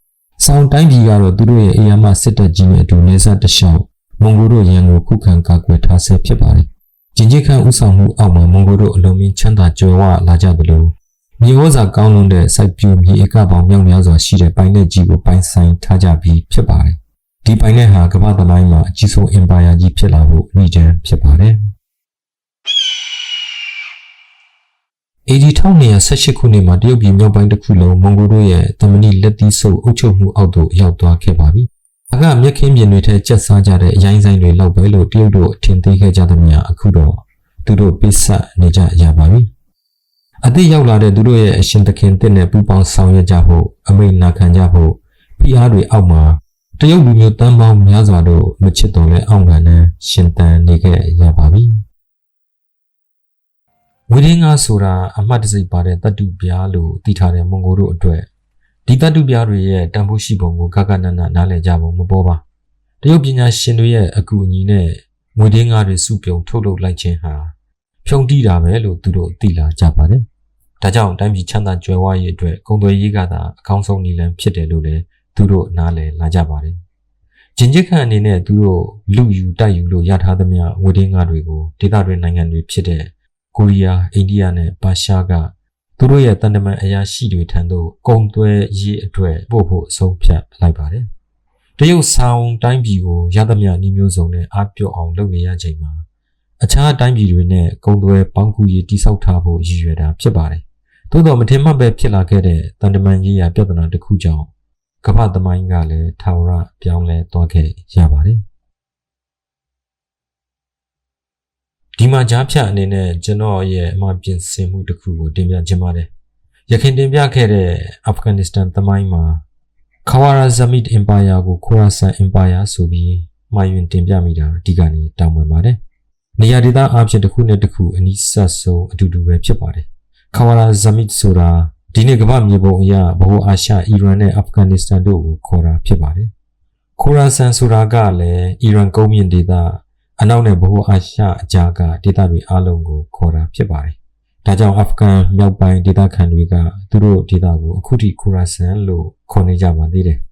ဆောင်းတိုင်းပြည်ကတော့သူတို့ရဲ့အေယာမစစ်တပ်ကြီးနဲ့အတူနေဆက်တလျှောက်မွန်ဂိုတို့ရန်ကိုခုခံကာကွယ်ထားဆဲဖြစ်ပါတယ်။ဂျင်ကြီးခန့်ဥဆောင်မှုအောက်မှာမွန်ဂိုတို့အလုံးမင်းချမ်းသာကြွယ်ဝလာကြသလိုမြေဩဇာကောင်းလွန်းတဲ့စိုက်ပျိုးမြေဧကပေါင်းမြောက်များစွာရှိတဲ့ပိုင်းလက်ကြီးကိုပိုင်ဆိုင်ထားကြပြီးဖြစ်ပါတယ်။ဒီပိုင်းလက်ဟာကမ္ဘာသမိုင်းမှာအကြီးဆုံးအင်ပါယာကြီးဖြစ်လာဖို့အနည်းချမ်းဖြစ်ပါတယ်။ AD 1918ခုနှစ်မှာတရုတ်ပြည်မြောက်ပိုင်းတစ်ခုလုံးမွန်ဂိုတို့ရဲ့တမဏိလက်သီးဆုပ်အုပ်ချုပ်မှုအောက်သို့ရောက်သွားခဲ့ပါပြီ။ဒါကမြက်ခင်းပြင်တွေထဲကျက်စားကြတဲ့အရိုင်းဆိုင်တွေလောက်ပဲလို့တရုတ်တို့ထင်သေးခဲ့ကြသမျှအခုတော့သူတို့ပိစက်နေကြရပါပြီ။အသည့်ရောက်လာတဲ့သူတို့ရဲ့အရှင်သခင်တစ်နဲ့ပူပေါင်းဆောင်ရွက်ကြဖို့အမိန့်နာခံကြဖို့ဖိအားတွေအောက်မှာတရုတ်လူမျိုးတန်းပေါင်းများစွာတို့မချစ်တော်လဲအောင့်ကန်နဲ့ရှင်သန်နေခဲ့ရပါပြီ။ဝီရင်းငါဆိုတာအမှတ်တစိတ်ပါတဲ့တတုပြားလို့သိထားတဲ့မွန်ဂိုတို့အတွက်ဒီတတုပြားတွေရဲ့တန်ဖိုးရှိပုံကိုဂဂနနနားလည်ကြဖို့မပေါ်ပါတရုတ်ပညာရှင်တွေရဲ့အကူအညီနဲ့ငွေရင်းငါတွေစုပြုံထုတ်လုပ်လိုက်ခြင်းဟာဖြုံတိတာပဲလို့သူတို့သိလာကြပါတယ်ဒါကြောင့်တိုင်းပြည်ချမ်းသာကြွယ်ဝရေးအတွက်ကုန်သွယ်ရေးကသာအကောင်းဆုံးနည်းလမ်းဖြစ်တယ်လို့လည်းသူတို့နားလည်လာကြပါတယ်ဂျင်ဂျစ်ခန့်အနေနဲ့သူတို့လူယူတိုက်ယူလို့ရထားသမျှငွေရင်းငါတွေကိုဒေသတွင်းနိုင်ငံတွေဖြစ်တဲ့ကိုရီးယားအိန္ဒိယနဲ့ပါရှားကသူတို့ရဲ့တန်တမန်အရာရှိတွေထံသို့ကုန်သွယ်ရေးအတွက်ပို့ဖို့အဆုံးဖြတ်လိုက်ပါတယ်။တရုတ်ဆောင်တိုင်းပြည်ကိုရသမျှနှီးမျိုးစုံနဲ့အားပြော့အောင်လုပ်နေရချိန်မှာအခြားတိုင်းပြည်တွေနဲ့ကုန်သွယ်ပေါင်းကူရေးတိစောက်ထားဖို့ရည်ရွယ်တာဖြစ်ပါတယ်။သို့တော်မထင်မှတ်ပဲဖြစ်လာခဲ့တဲ့တန်တမန်ရေးရာပြဿနာတစ်ခုကြောင့်ကမ္ဘာသမိုင်းကလည်းထာဝရပြောင်းလဲသွားခဲ့ရပါတယ်။ဒီမှာကြားဖြတ်အနေနဲ့ကျွန်တော်ရဲ့အမှားပြင်ဆင်မှုတစ်ခုကိုတင်ပြခြင်းပါတယ်။ရခိုင်တင်ပြခဲ့တဲ့အာဖဂန်နစ္စတန်သမိုင်းမှာခဝါရာဇမစ်အင်ပါယာကိုခိုရာဆန်အင်ပါယာဆိုပြီးမှာယွင်တင်ပြမိတာဒီကနေတောင်းပန်ပါတယ်။နေရာဒေသအဖြစ်တစ်ခုနဲ့တစ်ခုအနီးစပ်ဆုံးအတူတူပဲဖြစ်ပါတယ်။ခဝါရာဇမစ်ဆိုတာဒီနေ့ကမ္ဘာမြေပုံအရဗဟိုအာရှအီရန်နဲ့အာဖဂန်နစ္စတန်တို့ကိုခေါ်တာဖြစ်ပါတယ်။ခိုရာဆန်ဆိုတာကလည်းအီရန်ကုန်းမြင့်ဒေသအနောက်နဲ့ဗဟိုအာရှအကြားကဒေသတွေအားလုံးကိုခေါ်တာဖြစ်ပါတယ်။ဒါကြောင့်အာဖဂန်မြောက်ပိုင်းဒေသခံတွေကသူတို့ဒေသကိုအခုထိခိုရာဆန်လို့ခေါ်နေကြပါသေးတယ်။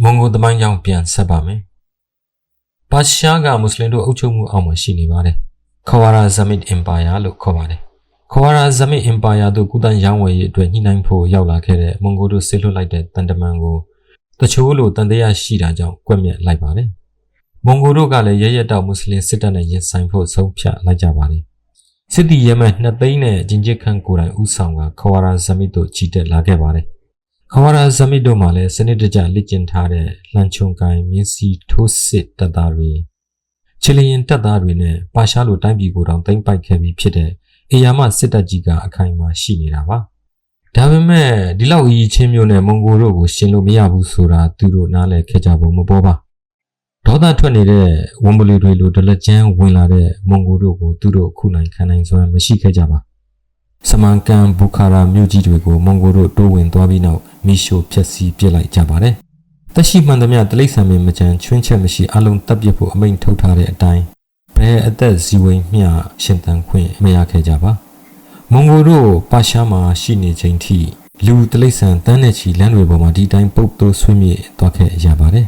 မွန်ဂိုသမိုင်းကြောင့်ပြန်ဆက်ပါမယ်။ပါရှားကမွတ်စလင်တို့အုပ်ချုပ်မှုအောက်မှာရှိနေပါတယ်။ခဝါရာဇမစ်အင်ပါယာလို့ခေါ်ပါတယ်။ခဝါရာဇမစ်အင်ပါယာတို့ကုသရောင်းဝယ်ရေးအတွက်ညှိနှိုင်းဖို့ရောက်လာခဲ့တဲ့မွန်ဂိုတို့ဆေးလွှတ်လိုက်တဲ့တန်တမန်ကိုတချို့လိုတန်တရားရှိတာကြောင့်ကွက်မြက်လိုက်ပါတယ်။မွန်ဂိုတို့ကလည်းရရတောက်မွတ်စလင်စစ်တပ်နဲ့ရင်ဆိုင်ဖို့ဆုံးဖြတ်လိုက်ကြပါတယ်။စစ်တီရဲမဲ့2သိန်းနဲ့ဂျင်ဂျစ်ခန့်ကိုယ်တိုင်ဦးဆောင်ကခဝါရာဇမစ်တို့ကြီးတက်လာခဲ့ပါတယ်။ခဝါရာဇမစ်တို့မှာလည်းစနစ်တကျလက်ကျင့်ထားတဲ့လှန်ချုံကိုင်မြင်းစီထိုးစစ်တပ်သားတွေ ချီလီယန်တပ်သားတွေနဲ့ပါရှားလိုတိုင်းပြည်ကိုတောင်သိမ်းပိုက်ခဲ့ပြီးဖြစ်တဲ့အေယာမစစ်တပ်ကြီးကအခိုင်အမာရှိနေတာပါဒါပေမဲ့ဒီလောက်အကြီးချင်းမျိုးနဲ့မွန်ဂိုတို့ကိုရှင်လို့မရဘူးဆိုတာသူတို့နားလည်ခဲ့ကြပုံမပေါ်ပါဒေါသထွက်နေတဲ့ဝန်ပလီတွေလိုဒလက်ကျန်းဝင်လာတဲ့မွန်ဂိုတို့ကိုသူတို့ခုနိုင်ခံနိုင်စွမ်းမရှိခဲ့ကြပါစမန်ကန်ဘူခါရာမြို့ကြီးတွေကိုမွန်ဂိုတို့တိုးဝင်သွားပြီးနောက်မီရှိုဖျက်ဆီးပစ်လိုက်ကြပါတယ်တက်ရှိမှန်သမျှတလိษံမင်းမချမ်းချွင်းချက်မရှိအလုံးတပ်ပစ်ဖို့အမိန့်ထုတ်ထားတဲ့အတိုင်းဘယ်အသက်ဇီဝိမျှရှင်သန်ခွင့်မရခဲ့ကြပါမွန်ဂိုတို့ပါရှားမှာရှိနေချိန်ထိလူတလိษံတန်းနဲ့ချီလမ်းတွေပေါ်မှာဒီတိုင်းပုတ်တိုးဆွေးမြေ့သွားခဲ့ရပါတယ်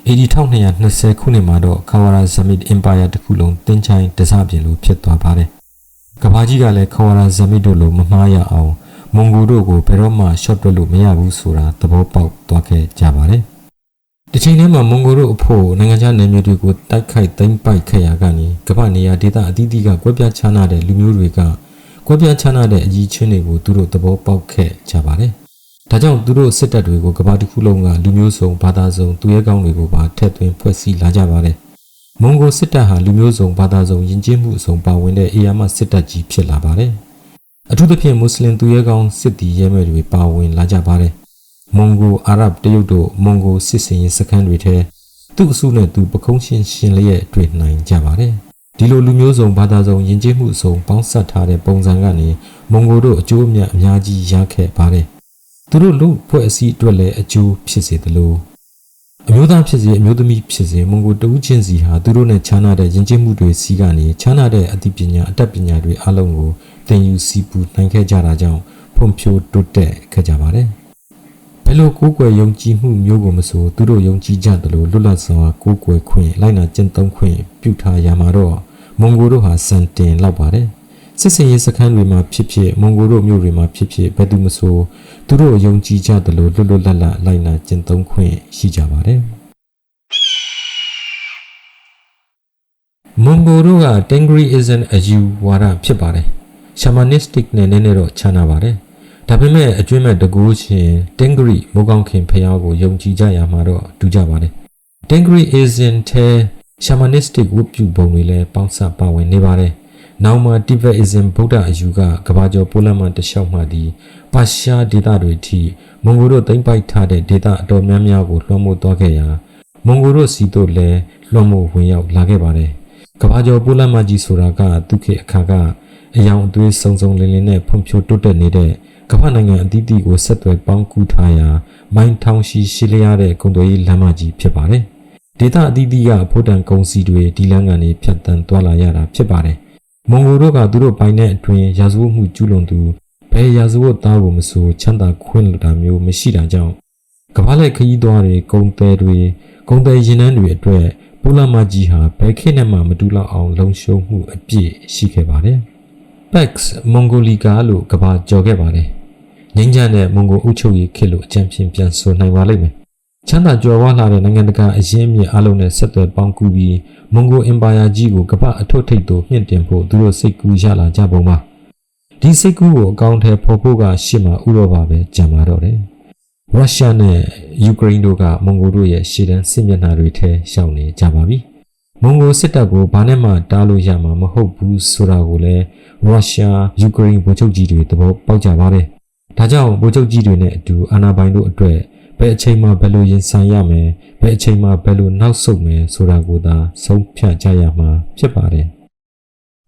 1220ခုနှစ်မှာတော့ခါဝါရာဇမစ်အင်ပါယာတစ်ခုလုံးတင်းချိုင်းတစားပြင်လိုဖြစ်သွားပါတယ်ကဘာကြီးကလည်းခါဝါရာဇမစ်တို့လိုမမှားရအောင်မွန်ဂိုတို့ကိုဘယ်တော့မှရှော့တွက်လို့မရဘူးဆိုတာသဘောပေါက်သွားခဲ့ကြပါတယ်ဒီချိန်ထဲမှာမွန်ဂိုတို့အဖို့နိုင်ငံခြားနယ်မြေတွေကိုတိုက်ခိုက်သိမ်းပိုက်ခဲ့ရကနေကမ္ဘာနေရာဒေသအသီးသီးကကွဲပြားခြားနားတဲ့လူမျိုးတွေကကွဲပြားခြားနားတဲ့အကြီးချင်းတွေကိုသူတို့သဘောပေါက်ခဲ့ကြပါတယ်ဒါကြောင့်သူတို့စစ်တပ်တွေကိုကမ္ဘာတစ်ခုလုံးကလူမျိုးစုံဘာသာစုံသူရဲကောင်းတွေကိုပါထည့်သွင်းဖွဲ့စည်းလာကြပါတယ်မွန်ဂိုစစ်တပ်ဟာလူမျိုးစုံဘာသာစုံယဉ်ကျေးမှုစုံပါဝင်တဲ့အေယာမစစ်တပ်ကြီးဖြစ်လာပါတယ်အထူးသဖြင့်မွတ်စလင်သူရဲကောင်းစစ်တီရဲမဲ့တွေပါဝင်လာကြပါတယ်မွန်ဂိုအာရပ်တရုတ်တို့မွန်ဂိုစစ်စင်ရေးစခန်းတွေထဲသူ့အစုနဲ့သူပခုံးရှင်လျက်တွေ့နိုင်ကြပါတယ်ဒီလိုလူမျိုးစုံဘာသာစုံယဉ်ကျေးမှုစုံပေါင်းစပ်ထားတဲ့ပုံစံကနေမွန်ဂိုတို့အကျိုးအမြတ်အများကြီးရခဲ့ပါတယ်သူတို့လူဖွဲ့အစည်းအတွက်လည်းအကျိုးဖြစ်စေသလိုအမျိုးသားဖြစ်စေအမျိုးသမီးဖြစ်စေမွန်ဂိုတဦးချင်းစီဟာသူတို့နဲ့ခြားနာတဲ့ယဉ်ကျေးမှုတွေစီကနေခြားနာတဲ့အသိပညာအတတ်ပညာတွေအလုံးကိုသင်ယူစီးပူနိုင်ခဲ့ကြတာကြောင့်ဖွံ့ဖြိုးတိုးတက်ခဲ့ကြပါတယ်ဘယ်လိုကိုးကွယ်ယုံကြည်မှုမျိုးကိုမဆိုသူတို့ယုံကြည်ကြတယ်လို့လွတ်လပ်စွာကိုးကွယ်ခွင့်လိုက်နာကျင့်သုံးခွင့်ပြုထားရမှာတော့မွန်ဂိုတို့ဟာစံတင်လောက်ပါတယ်စစ်စင်ရေးစခန်းတွေမှာဖြစ်ဖြစ်မွန်ဂိုတို့မြို့တွေမှာဖြစ်ဖြစ်ဘယ်သူမဆိုသူတို့ယုံကြည်ကြတယ်လို့လွတ်လွတ်လပ်လပ်လိုက်နာကျင့်သုံးခွင့်ရှိကြပါတယ်မွန်ဂိုတို့က Tengriism အယူဝါဒဖြစ်ပါတယ် Shamanistic နဲ့နည်းနည်းတော့ခြားနာပါတယ်ဒါပေမဲ့အကျွမ်းမဲ့တကူရှင် Tengri မိုးကောင်းခင်ဖျားကိုယုံကြည်ကြရမှာတော့တူကြပါတယ် Tengriism ထဲ Shamanistic ဝတ်ပြုပုံတွေလည်းပေါင်းစပ်ပါဝင်နေပါတယ်နောက်မှာ Tibetism ဗုဒ္ဓအယူကကဘာကျော်ပိုးလမ်းမတလျှောက်မှဒီပါရှားဒေသတွေထိမွန်ဂိုတို့သိမ်းပိုက်ထားတဲ့ဒေသအတော်များများကိုလွှမ်းမိုးသွားခဲ့ရာမွန်ဂိုတို့စီတို့လည်းလွှမ်းမိုးဝင်ရောက်လာခဲ့ပါတယ်ကဘာကျော်ပိုးလမ်းမကြီးဆိုတာကသူခေတ်အခါကအယောင်အသွေးစုံစုံလင်းလင်းနဲ့ဖွံ့ဖြိုးတိုးတက်နေတဲ့ကမ္ဘာနိုင်ငံအသီးသီးကိုဆက်သွယ်ပေါင်းကူးထားရာမိုင်းထောင်ရှိရှိလျားတဲ့ကုန်သွယ်ရေးလမ်းမကြီးဖြစ်ပါတယ်ဒေသအသီးသီးကဖို့တန်ကုန်စီတွေဒီလမ်းကနေဖြတ်တန်းသွားလာရတာဖြစ်ပါတယ်မွန်ဂိုတို့ကသူတို့ပိုင်တဲ့အတွင်းရာဇဝတ်မှုကျူးလွန်သူဘယ်ရာဇဝတ်သားကိုမဆိုချမ်းသာခွင့်လွှတ်တာမျိုးမရှိတာကြောင့်ကမ္ဘာလက်ခရီးသွားတွေကုန်သည်ရင်နှန်းတွေအတွက်ပိုးလမ်းမကြီးဟာဘယ်ခေတ်နဲ့မှမတူလောက်အောင်လုံခြုံမှုအပြည့်ရှိခဲ့ပါတယ်Pax Mongolica လို့ကဘာကြော်ခဲ့ပါတယ်ငင်းကြတဲ့မွန်ဂိုအုပ်ချုပ်ရေးခေတ်လို့အကြံဖြင့်ပြန်ဆိုနိုင်ပါလိမ့်မယ်ချမ်းသာကြွယ်ဝလာတဲ့နိုင်ငံတကာအရင်းအမြစ်အလုံးနဲ့ဆက်သွယ်ပေါင်းကူးပြီးမွန်ဂိုအင်ပါယာကြီးကိုကမ္ဘာအထွတ်ထိပ်သို့မြင့်တင်ဖို့သူတို့စိတ်ကူးရလာကြပုံပါဒီစိတ်ကူးကိုအကောင့်ထဲပေါ်ဖို့ကရှေ့မှာဥရောပပဲကြံပါတော့တယ်ရုရှားနဲ့ယူကရိန်းတို့ကမွန်ဂိုတို့ရဲ့ရှေ့တန်းစစ်မျက်နှာတွေထဲရှောင်နေကြပါပြီမွန်ဂိုစစ်တပ်ကိုဘာနဲ့မှတားလို့ရမှာမဟုတ်ဘူးဆိုတာကိုလည်းရုရှားယူကရိန်းဗိုလ်ချုပ်ကြီးတွေသဘောပေါက်ကြပါတယ်ဒါကြောင့်ဗိုလ်ချုပ်ကြီးတွေနဲ့အတူအာဏာပိုင်တို့အတွက်ဘယ်အချိန်မှဘယ်လိုရင်ဆိုင်ရမယ်ဘယ်အချိန်မှဘယ်လိုနောက်ဆုတ်မယ်ဆိုတာကိုသာဆုံးဖြတ်ကြရမှာဖြစ်ပါတယ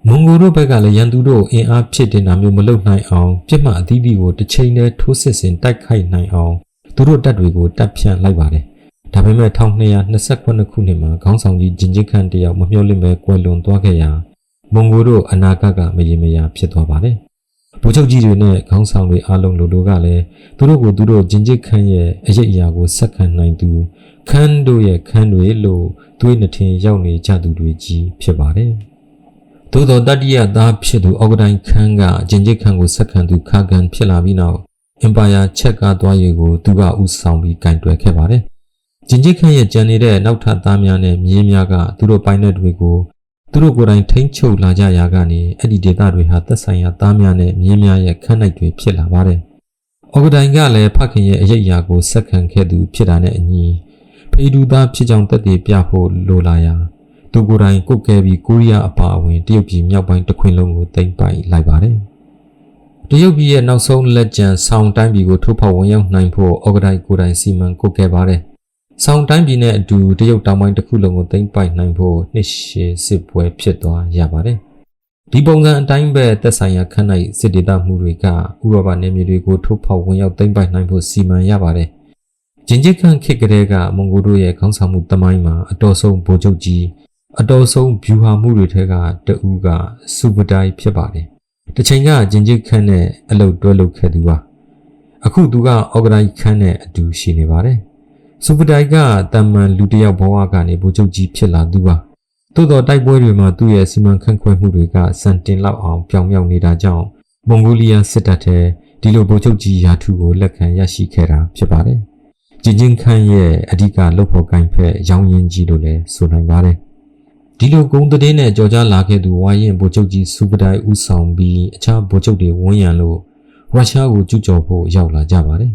်မွန်ဂိုတို့ဘက်ကလည်းရန်သူတို့အင်အားဖြစ်တင်တာမျိုးမလုပ်နိုင်အောင်ပြစ်မှတ်အသီးသီးကိုတစ်ချိန်တည်းထိုးစစ်ဆင်တိုက်ခိုက်နိုင်အောင်သူတို့တပ်တွေကိုတပ်ဖြန့်လိုက်ပါတယ်ဒါပေမဲ့1228ခုနှစ်မှာခေါင်းဆောင်ကြီးဂျင်ဂျစ်ခန့်တယောက်မမျှော်လင့်ပဲကွယ်လွန်သွားခဲ့ရာမွန်ဂိုတို့အနာဂတ်ကမရေမရာဖြစ်သွားပါတယ်ဗိုလ်ချုပ်ကြီးတွေနဲ့ခေါင်းဆောင်တွေအားလုံးလိုကလည်းသူတို့ကိုသူတို့ဂျင်ဂျစ်ခန့်ရဲ့အရေးအရာကိုဆက်ခံနိုင်သူခန်းတို့ရဲ့ခန်းတွေလို့သွေးနှထင်ရောက်နေကြသူတွေကြီးဖြစ်ပါတယ်သို့သောတတိယသားဖြစ်သူအော်ဂဒိုင်ခန်းကဂျင်ဂျစ်ခန့်ကိုဆက်ခံသူခါကန်ဖြစ်လာပြီးနောက်အင်ပါယာချက်ကားသွားရေးကိုသူကဦးဆောင်ပြီးကင်တွယ်ခဲ့ပါတယ်ဂျင်ဂျစ်ခန့်ရဲ့ကြံနေတဲ့နောက်ထပ်သားများနဲ့မြင်းများကသူတို့ပိုင်တဲ့တွေကိုသူတို့ကိုယ်တိုင်ထိန်းချုပ်လာကြရာကနေအဲ့ဒီဒေသတွေဟာသက်ဆိုင်ရာသားများနဲ့မြင်းများရဲ့ခန်းနိုင်တွေဖြစ်လာပါတယ်။အော်ဂဒိုင်ကလည်းဖခင်ရဲ့အရေးအရာကိုဆက်ခံခဲ့သူဖြစ်တာနဲ့အညီဖေးဒူသားဖြစ်ကြောင်းသက်သေပြဖို့လိုလာရာသူ သူကိုယ်တိုင်ကုတ်ကဲပြီးကိုရီးယားအပါအဝင်တရုတ်ပြည်မြောက်ပိုင်းတစ်ခွင်လုံးကိုသိမ်းပိုက်လိုက်ပါတယ်တရုတ်ပြည်ရဲ့နောက်ဆုံးလက်ကျန်ဆောင်းတိုင်းပြည်ကိုထိုးဖောက်ဝင်ရောက်နိုင်ဖို့ဩဂဒိုင်ကိုယ်တိုင်စီမံကုတ်ခဲ့ပါတယ်ဆောင်းတိုင်းပြည်နဲ့အတူတရုတ်တောင်ပိုင်းတစ်ခုလုံးကိုသိမ်းပိုက်နိုင်ဖို့နှစ်ရှည်စစ်ပွဲဖြစ်သွားရပါတယ်ဒီပုံစံအတိုင်းပဲသက်ဆိုင်ရာခန့်နိုင်စစ်ဒေသမှုတွေကဥရောပနယ်မြေတွေကိုထိုးဖောက်ဝင်ရောက်သိမ်းပိုက်နိုင်ဖို့စီမံရပါတယ်ဂျင်ဂျစ်ခန့်ခေတ်ကလေးကမွန်ဂိုတို့ရဲ့ခေါင်းဆောင်မှုတမိုင်းမှာအတော်ဆုံးဗိုလ်ချုပ်ကြီးအတော်ဆုံးဗျူဟာမှုတွေထဲကတဦးကစူပဒိုင်ဖြစ်ပါတယ်တချိန်ကဂျင်ဂျစ်ခန့်နဲ့အလုပ်တွဲလုပ်ခဲ့သူပါအခုသူကဩဂဒိုင်ခန့်နဲ့အတူရှိနေပါတယ်စူပဒိုင်ကတမန်လူတစ်ယောက်ဘဝကနေဗိုလ်ချုပ်ကြီးဖြစ်လာသူပါသို့တော်တိုက်ပွဲတွေမှာသူ့ရဲ့စီမံခန့်ခွဲမှုတွေကစံတင်လောက်အောင်ပြောင်မြောက်နေတာကြောင့်မွန်ဂိုလီးယားစစ်တပ်ထဲဒီလိုဗိုလ်ချုပ်ကြီးရာထူးကိုလက်ခံရရှိခဲ့တာဖြစ်ပါတယ်ဂျင်ဂျင်ခန့်ရဲ့အဓိကလုပ်ဖော်ကိုင်ဖက်ရောင်းရင်းကြီးလို့လည်းဆိုနိုင်ပါတယ်ဒီလိုဂုံသတင်းနဲ့ကြော်ကြားလာခဲ့သူဝါရင်ဗိုလ်ချုပ်ကြီးစူပဒိုင်ဦးဆောင်ပြီးအခြားဗိုလ်ချုပ်တွေဝန်းရံလို့ရုရှားကိုကျူးကျော်ဖို့ရောက်လာကြပါတယ်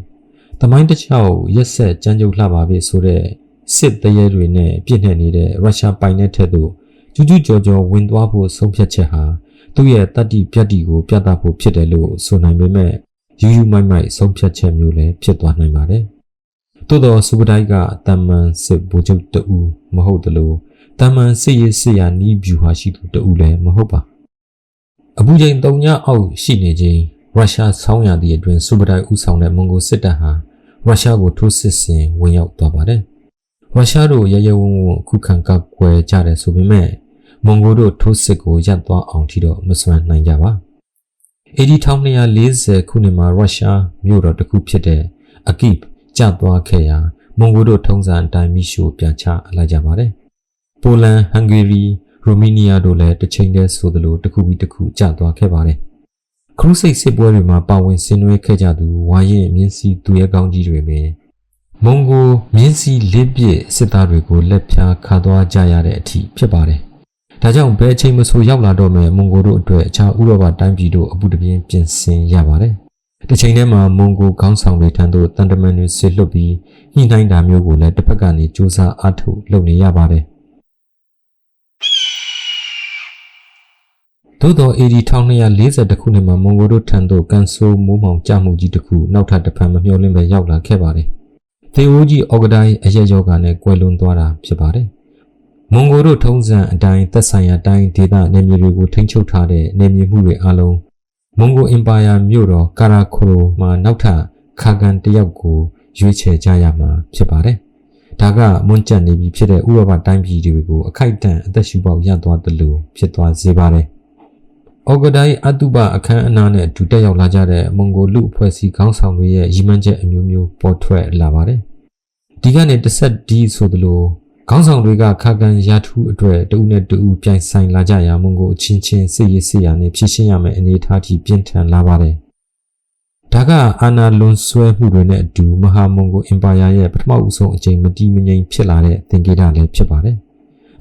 တမိုင်းတစ်လျှောက်ရက်ဆက်ကြမ်းကြုတ်လှပါပြီဆိုတဲ့စစ်တရေတွေနဲ့ပြည့်နှက်နေတဲ့ရုရှားပိုင်တဲ့ထက်သို့ကျူးကျော်ဝင်သွားဖို့ဆုံးဖြတ်ချက်ဟာသူ့ရဲ့တတ္တိပြတ်တိကိုပြသဖို့ဖြစ်တယ်လို့ဆိုနိုင်ပေမဲ့ယူယူမိုက်မိုက်ဆုံးဖြတ်ချက်မျိုးလည်းဖြစ်သွားနိုင်ပါတယ်သို့တော်စူပဒိုင်ကတမန်စစ်ဗိုလ်ချုပ်တဦးမဟုတ်တယ်လို့တမန်စစ်ရေးစစ်ရာနီးဗျူဟာရှိသူတဦးလည်းမဟုတ်ပါအပူချိန်3ညအောက်ရှိနေခြင်းရုရှားဆောင်းရာသီအတွင်းစူပဒိုင်ဦးဆောင်တဲ့မွန်ဂိုစစ်တပ်ဟာရုရှားကိုထိုးစစ်ဆင်ဝင်ရောက်သွားပါတယ်ရုရှားတို့ရရဝုံခုခံကာကွယ်ကြတယ်ဆိုပေမဲ့မွန်ဂိုတို့ထိုးစစ်ကိုရပ်သွားအောင်ထိတော့မစွမ်းနိုင်ကြပါ1240ခုနှစ်မှာရုရှားမြို့တော်တစ်ခုဖြစ်တဲ့အကိဗ်ကျသွားခဲ့ရာမွန်ဂိုတို့ထုံးစံအတိုင်းမိရှို့ပြန်ချလိုက်ကြပါတယ်ပိုလန်ဟန်ဂေရီရိုမေးနီးယားတို့လည်းတစ်ချိန်တည်းဆိုသလိုတစ်ခုပြီးတစ်ခုကျသွားခဲ့ပါတယ်ခရုစိတ်စစ်ပွဲတွေမှာပါဝင်ဆင်နွှဲခဲ့ကြသူဝါရင်မြင်းစီသူရဲကောင်းကြီးတွေပင်မွန်ဂိုမြင်းစီလက်ပစ်စစ်သားတွေကိုလက်ဖြာခါသွားကြရတဲ့အထိဖြစ်ပါတယ်ဒါကြောင့်ဘယ်အချိန်မှဆိုရောက်လာတော့မယ်မွန်ဂိုတို့အတွက်အခြားဥရောပတိုင်းပြည်တို့အပူတပြင်းပြင်ဆင်ရပါတယ်တစ်ချိန်တည်းမှာမွန်ဂိုခေါင်းဆောင်တွေထံသို့တန်တမန်တွေဆစ်လွတ်ပြီးညှိနှိုင်းတာမျိုးကိုလည်းတစ်ဖက်ကနေစူးစမ်းအားထုတ်လုပ်နေရပါတယ်သို့သော1240ခုနှစ်မှာမွန်ဂိုတို့ထံသို့ကန်ဆိုးမိုးမှောင်ကျမှုကြီးတစ်ခုနောက်ထပ်တစ်ဖက်မမျှော်လင့်ပဲရောက်လာခဲ့ပါတယ်သေအိုးကြီးဩဂဒိုင်အရက်ယောဂါနဲ့ကွယ်လွန်သွားတာဖြစ်ပါတယ်မွန်ဂိုတို့ထုံးစံအတိုင်းသက်ဆိုင်ရာတိုင်းဒေသနယ်မြေတွေကိုထိန်းချုပ်ထားတဲ့နယ်မြေမှုတွေအလုံးမွန်ဂိုအင်ပါယာမြို့တော်ကာရာခိုလိုမှာနောက်ထပ်ခါကန်တယောက်ကိုရွေးချယ်ကြရမှာဖြစ်ပါတယ်ဒါကမွန်းကျက်နေပြီဖြစ်တဲ့ဥရောပတိုင်းပြည်တွေကိုအခိုက်အတန့်အသက်ရှူပေါက်ရသွားသလိုဖြစ်သွားစေပါတယ်ဩဂဒိုင်အတုပအခမ်းအနားနဲ့အတူတက်ရောက်လာကြတဲ့မွန်ဂိုလူအဖွဲ့အစည်းခေါင်းဆောင်တွေရဲ့ရည်မှန်းချက်အမျိုးမျိုးပေါ်ထွက်လာပါတယ်ဒီကနေတစ်ဆက်ဒီဆိုသလိုခေါင်းဆောင်တွေကခါကန်ရာထူးအတွက်တဦးနဲ့တဦးပြိုင်ဆိုင်လာကြရာမွန်ဂိုအချင်းချင်းစစ်ရေးစစ်ရာနဲ့ဖြည့်ရှင်းရမယ့်အနေအထားထိပြင်းထန်လာပါတယ်ဒါကအာနာလွန်ဆွဲမှုတွေနဲ့အတူမဟာမွန်ဂိုအင်ပါယာရဲ့ပထမဦးဆုံးအကြိမ်မတီးမငြိမ်ဖြစ်လာတဲ့သင်္ကေတလည်းဖြစ်ပါတယ်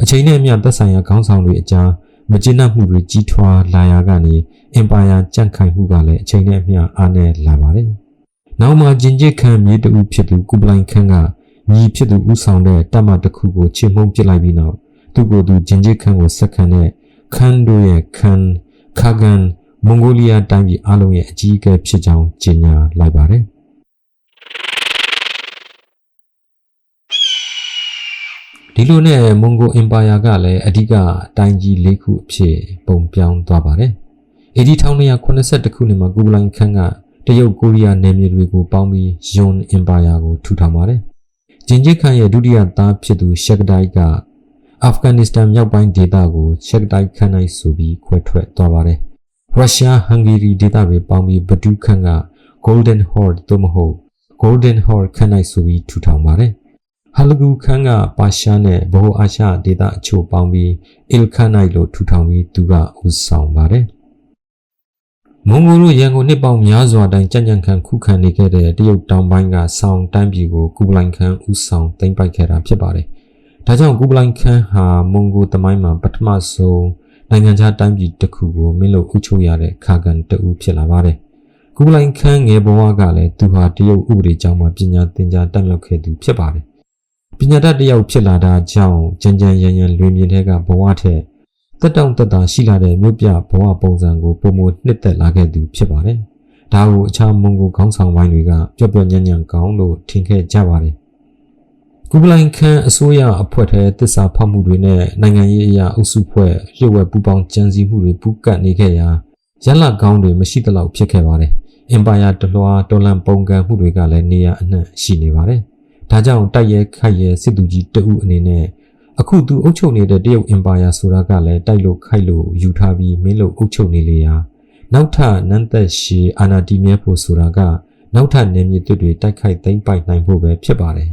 အချိန်နဲ့အမျှသက်ဆိုင်ရာခေါင်းဆောင်တွေအကြားမကျေနပ်မှုတွေကြီးထွားလာရာကနေအင်ပါယာကြန့်ခိုင်မှုကလည်းအချိန်နဲ့အမျှအားနည်းလာပါတယ်နောက်မှဂျင်ဂျစ်ခန့်မြေတူဖြစ်သူကုပလိုင်ခန့်ကညီဖြစ်သူဦးဆောင်တဲ့တပ်မတစ်ခုကိုချေမှုန်းပစ်လိုက်ပြီးနောက်သူ့ကိုယ်သူဂျင်ဂျစ်ခန့်ကိုဆက်ခံတဲ့ခန့်တို့ရဲ့ခါကန်မွန်ဂိုလီးယားတိုင်းပြည်အလုံးရဲ့အကြီးအကဲဖြစ်ကြောင်းကြေညာလိုက်ပါတယ်ဒီလိုနဲ့မွန်ဂိုအင်ပါယာကလည်းအဓိကတိုင်းကြီး၄ခုအဖြစ်ပုံပြောင်းသွားပါတယ်1280ခုနှစ်မှာကုပလိုင်ခန့်ကတရုတ်ကိုရီးယားနယ်မြေတွေကိုပေါင်းပြီးယွန်အင်ပါယာကိုထူထောင်ပါတယ်ဂျင်ဂျစ်ခန့်ရဲ့ဒုတိယသားဖြစ်သူရှက်ဒိုင်ကအာဖဂန်နစ္စတန်မြောက်ပိုင်းဒေသကိုရှက်ဒိုင်ခန့်နိုင်ဆိုပြီးခွဲထွက်သွားပါတယ်ရုရှားဟန်ဂေရီဒေသတွေပေါင်းပြီးဘဒူးခန့်က Golden Horde သို့မဟုတ် Golden Horde ခန့်နိုင်ဆိုပြီးထူထောင်ပါတယ်ဟာလဂူခန့်ကပါရှားနဲ့ဗဟိုအာရှဒေသအချို့ပေါင်းပြီးအီလ်ခန့်နိုင်လို့ထူထောင်ပြီးသူကဦးဆောင်ပါတယ်မွန်ဂိုတို့ရန်ကုန်နှစ်ပေါင်းများစွာတိုင်ကြံ့ကြံ့ခံခုခံနေခဲ့တဲ့တရုတ်တောင်ပိုင်းကဆောင်းတိုင်းပြည်ကိုကုပလိုင်ခန့်ဦးဆောင်သိမ်းပိုက်ခဲ့တာဖြစ်ပါတယ်ဒါကြောင့်ကုပလိုင်ခန့်ဟာမွန်ဂိုသမိုင်းမှာပထမဆုံးနိုင်ငံခြားတိုင်းပြည်တစ်ခုကိုမင်းလို့ဥချုပ်ရတဲ့ခါကန်တဦးဖြစ်လာပါတယ်ကုပလိုင်ခန့်ငယ်ဘဝကလည်းသူဟာတရုတ်ဥပဒေကျောင်းမှာပညာသင်ကြားတက်မြောက်ခဲ့သူဖြစ်ပါတယ် ပညာတတ်တစ်ယောက်ဖြစ်လာတာကြောင့်ကြံကြံရံရံလွင်မြင်တဲ့ကဘဝထက်တက်တောင့်တက်တာရှိလာတဲ့မြို့ပြဘဝပုံစံကိုပုံမနှစ်သက်လာခဲ့သူဖြစ်ပါတယ်။ဒါကိုအခြားမွန်ဂိုခေါင်းဆောင်ပိုင်းတွေကပျော့ပျော့ညံ့ညံ့ကောင်းလို့ထင်ခဲ့ကြပါတယ်။ကုဗလိုင်ခန်းအစိုးရအဖွဲ့ထဲတစ္ဆာဖောက်မှုတွေနဲ့နိုင်ငံရေးအရာအုပ်စုဖွဲ့လျှို့ဝှက်ပူးပေါင်းကြံစည်မှုတွေပူးကပ်နေခဲ့ရာရလကောင်းတွေမရှိသလောက်ဖြစ်ခဲ့ပါတယ်။အင်ပါယာတလွှာတော်လန်ပုံကံမှုတွေကလည်းနေရာအနှံ့ရှိနေပါတယ်။ဒါကြောင့်တိုက်ရဲခိုက်ရဲစစ်သူကြီးတအုပ်အနေနဲ့အခုသူအုပ်ချုပ်နေတဲ့တရုတ်အင်ပါယာဆိုတာကလည်းတိုက်လို့ခိုက်လို့ယူထားပြီးမင်းလို့အုပ်ချုပ်နေလေရာနောက်ထပ်နန်းသက်ရှည်အာဏာတည်မြဲဖို့ဆိုတာကနောက်ထပ်နေမြေတွေတိုက်ခိုက်သိမ်းပိုက်နိုင်ဖို့ပဲဖြစ်ပါတယ်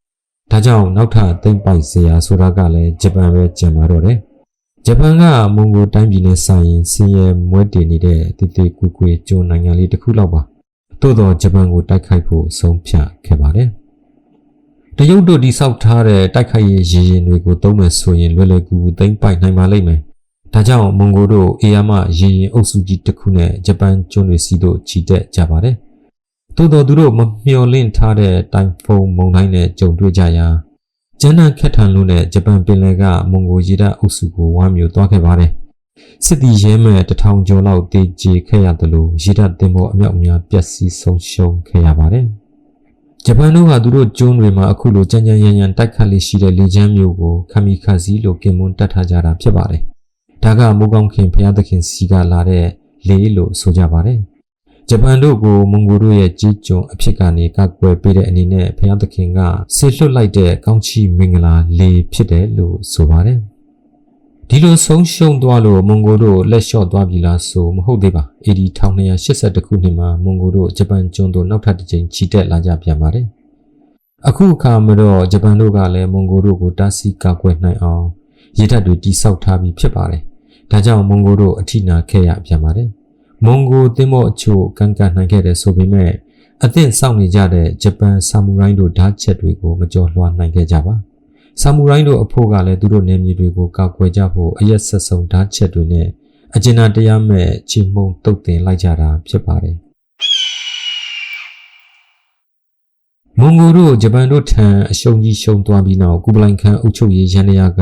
။ဒါကြောင့်နောက်ထပ်သိမ်းပိုက်စရာဆိုတာကလည်းဂျပန်ပဲကျန်လာတော့တယ်။ဂျပန်ကမွန်ဂိုတိုင်းပြည်နဲ့ဆိုင်ရင်ဆင်းရဲမွဲတေနေတဲ့တိတိကွေကွေကျွန်းနိုင်ငံလေးတစ်ခုလောက်ပါ။သို့တော့ဂျပန်ကိုတိုက်ခိုက်ဖို့ဆုံးဖြတ်ခဲ့ပါတယ်။တရုတ်တို့တိဆောက်ထားတဲ့တိုက်ခိုက်ရေးရည်ရင်တွေကိုသုံးမယ်ဆိုရင်လွယ်လွယ်ကူကူသိမ်းပိုက်နိုင်ပါလိမ့်မယ်။ဒါကြောင့်မွန်ဂိုတို့အေယာမရည်ရင်အုပ်စုကြီးတစ်ခုနဲ့ဂျပန်ကျွန်းတွေစီတို့ချီတက်ကြပါတယ်။သို့တော်သူတို့မမျှော်လင့်ထားတဲ့တိုင်ဖုန်းမုန်တိုင်းနဲ့ကြုံတွေ့ကြရာကျန်းတန်းခက်ထန်လို့နဲ့ဂျပန်ပင်လယ်ကမွန်ဂိုရေတပ်အုပ်စုကိုဝါမျိုးသွားခဲ့ပါတယ်။စစ်သည်ရဲမဲ့1000ကျော်လောက်တေကျေခဲ့ရတယ်လို့ရေတပ်သင်္ဘောအမြောက်အများပျက်စီးဆုံးရှုံးခဲ့ရပါတယ်။ဂျပန်တို့ကသူတို့ကျွန်းတွေမှာအခုလိုကြမ်းကြမ်းရံရံတိုက်ခတ်လေးရှိတဲ့လေချမ်းမျိုးကိုခမီခါစီလို့ကင်မွန်းတက်ထားကြတာဖြစ်ပါတယ်။ဒါကမိုးကောင်းခင်ဘုရားသခင်စီကလာတဲ့လေလို့ဆိုကြပါတယ်။ဂျပန်တို့ကိုမွန်ဂိုတို့ရဲ့ကြီးကျွန်းအဖြစ်ကနေကကွယ်ပေးတဲ့အနေနဲ့ဘုရားသခင်ကဆေလွတ်လိုက်တဲ့ကောင်းချီးမင်္ဂလာလေဖြစ်တယ်လို့ဆိုပါတယ်။ဒီလိုဆုံးရှုံးသွားလို့မွန်ဂိုတို့လက်လျှော့သွားပြီလားဆိုမဟုတ်သေးပါ။ AD 1282ခုနှစ်မှာမွန်ဂိုတို့ဂျပန်ကျွန်းတို့နောက်ထပ်တစ်ကြိမ်ချီတက်လာကြပြန်ပါတယ်။အခုအခါမှာတော့ဂျပန်တို့ကလည်းမွန်ဂိုတို့ကိုတားဆီးကာကွယ်နိုင်အောင်ရေတပ်တွေတိစောက်ထားပြီးဖြစ်ပါတယ်။ဒါကြောင့်မွန်ဂိုတို့အထိနာခဲ့ရပြန်ပါတယ်။မွန်ဂိုသင်္ဘောအချို့ကန့်ကန့်နိုင်ခဲ့တယ်ဆိုပေမဲ့အသင့်စောင့်နေကြတဲ့ဂျပန်ဆာမူရိုင်းတို့ဓာတ်ချက်တွေကိုမကျော်လွှားနိုင်ခဲ့ကြပါ။ဆာမူရိုင်းတို့အဖို့ကလည်းသူတို့နယ်မြေတွေကိုကာကွယ်ကြဖို့အရက်ဆက်ဆုံးဓာတ်ချက်တွေနဲ့အကျဉ်းတရားမဲ့ချေမှုန်တုတ်တင်လိုက်ကြတာဖြစ်ပါတယ်။မွန်ဂိုတို့ဂျပန်တို့ထံအရှုံးကြီးရှုံးသွားပြီးနောက်ကုဗလိုင်ခန်းအုပ်ချုပ်ရေးရန်ရာက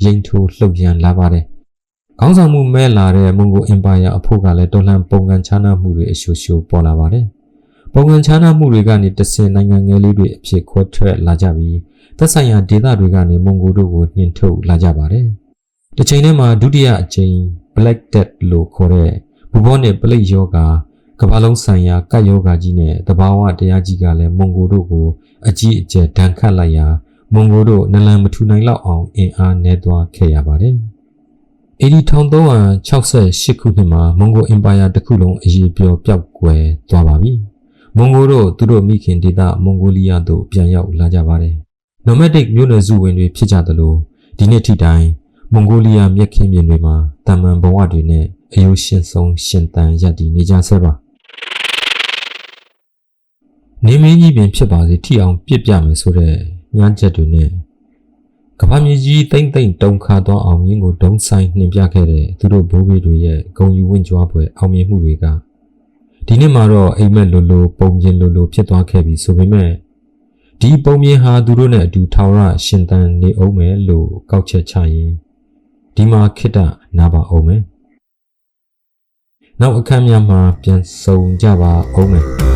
ရင်ထိုးလှုပ်ရန်လာပါတယ်။ခေါင်းဆောင်မှုမဲ့လာတဲ့မွန်ဂိုအင်ပါယာအဖို့ကလည်းတော်လှန်ပုံကန်ချားနာမှုတွေအရှို့ရှို့ပေါ်လာပါတယ်။ပုံကန်ချားနာမှုတွေကနေတဆင်နိုင်ငံငယ်လေးတွေအဖြစ်ခွဲထွက်လာကြပြီးသက်ဆိုင်ရာဒေသတွေကနေမွန်ဂိုတို့ကိုနှင်ထုတ်လာကြပါတယ်။တစ်ချိန်တည်းမှာဒုတိယအကြိမ် Black Death လို့ခေါ်တဲ့ဘူဘောနဲ့ပလိတ်ယောဂါကမ္ဘာလုံးဆိုင်ရာကပ်ယောဂါကြီးနဲ့တဘာဝတရားကြီးကလည်းမွန်ဂိုတို့ကိုအကြီးအကျယ်ဒဏ်ခတ်လိုက်ရာမွန်ဂိုတို့နလန်မထူနိုင်လောက်အောင်အင်အားနည်းသွားခဲ့ရပါတယ်။ AD 1368ခုနှစ်မှာမွန်ဂိုအင်ပါယာတစ်ခုလုံးအရေးပြောပျောက်ကွယ်သွားပါပြီ။မွန်ဂိုတို့သူတို့မိခင်ဒေသမွန်ဂိုလီးယားသို့ပြန်ရောက်လာကြပါတယ်။ nomadic မျိုးနွယ်စုဝင်တွေဖြစ်ကြသလိုဒီနေ့ထိတိုင်မွန်ဂိုလီးယားမြက်ခင်းပြင်တွေမှာတမန်ဘဝတွေနဲ့အယိုးရှင်ဆုံးရှင်သန်ရပ်တည်နေကြဆဲပါနေမင်းကြီးပင်ဖြစ်ပါစေထိအောင်ပြစ်ပြမယ်ဆိုတဲ့ညှမ်းချက်တွေနဲ့ကမ္ဘာမြေကြီးတိမ့်တိမ့်တုံခါသွားအောင်မြင်းကိုဒုံဆိုင်နှင်ပြခဲ့တဲ့သူတို့ဘိုးဘေးတွေရဲ့ဂုံယူဝင့်ကြွားပွဲအောင်မြင်မှုတွေကဒီနေ့မှာတော့အိမ်မက်လိုလိုပုံပြင်းလိုလိုဖြစ်သွားခဲ့ပြီဆိုပေမဲ့ဒီပုံမြင်ဟာသူတို့နဲ့အတူထာဝရရှင်သန်နေအောင်မယ်လို့ကောက်ချက်ချရင်ဒီမှာခိတ္တနာပါအောင်မယ်နောက်အခန်းများမှာပြန်ဆုံကြပါအောင်မယ်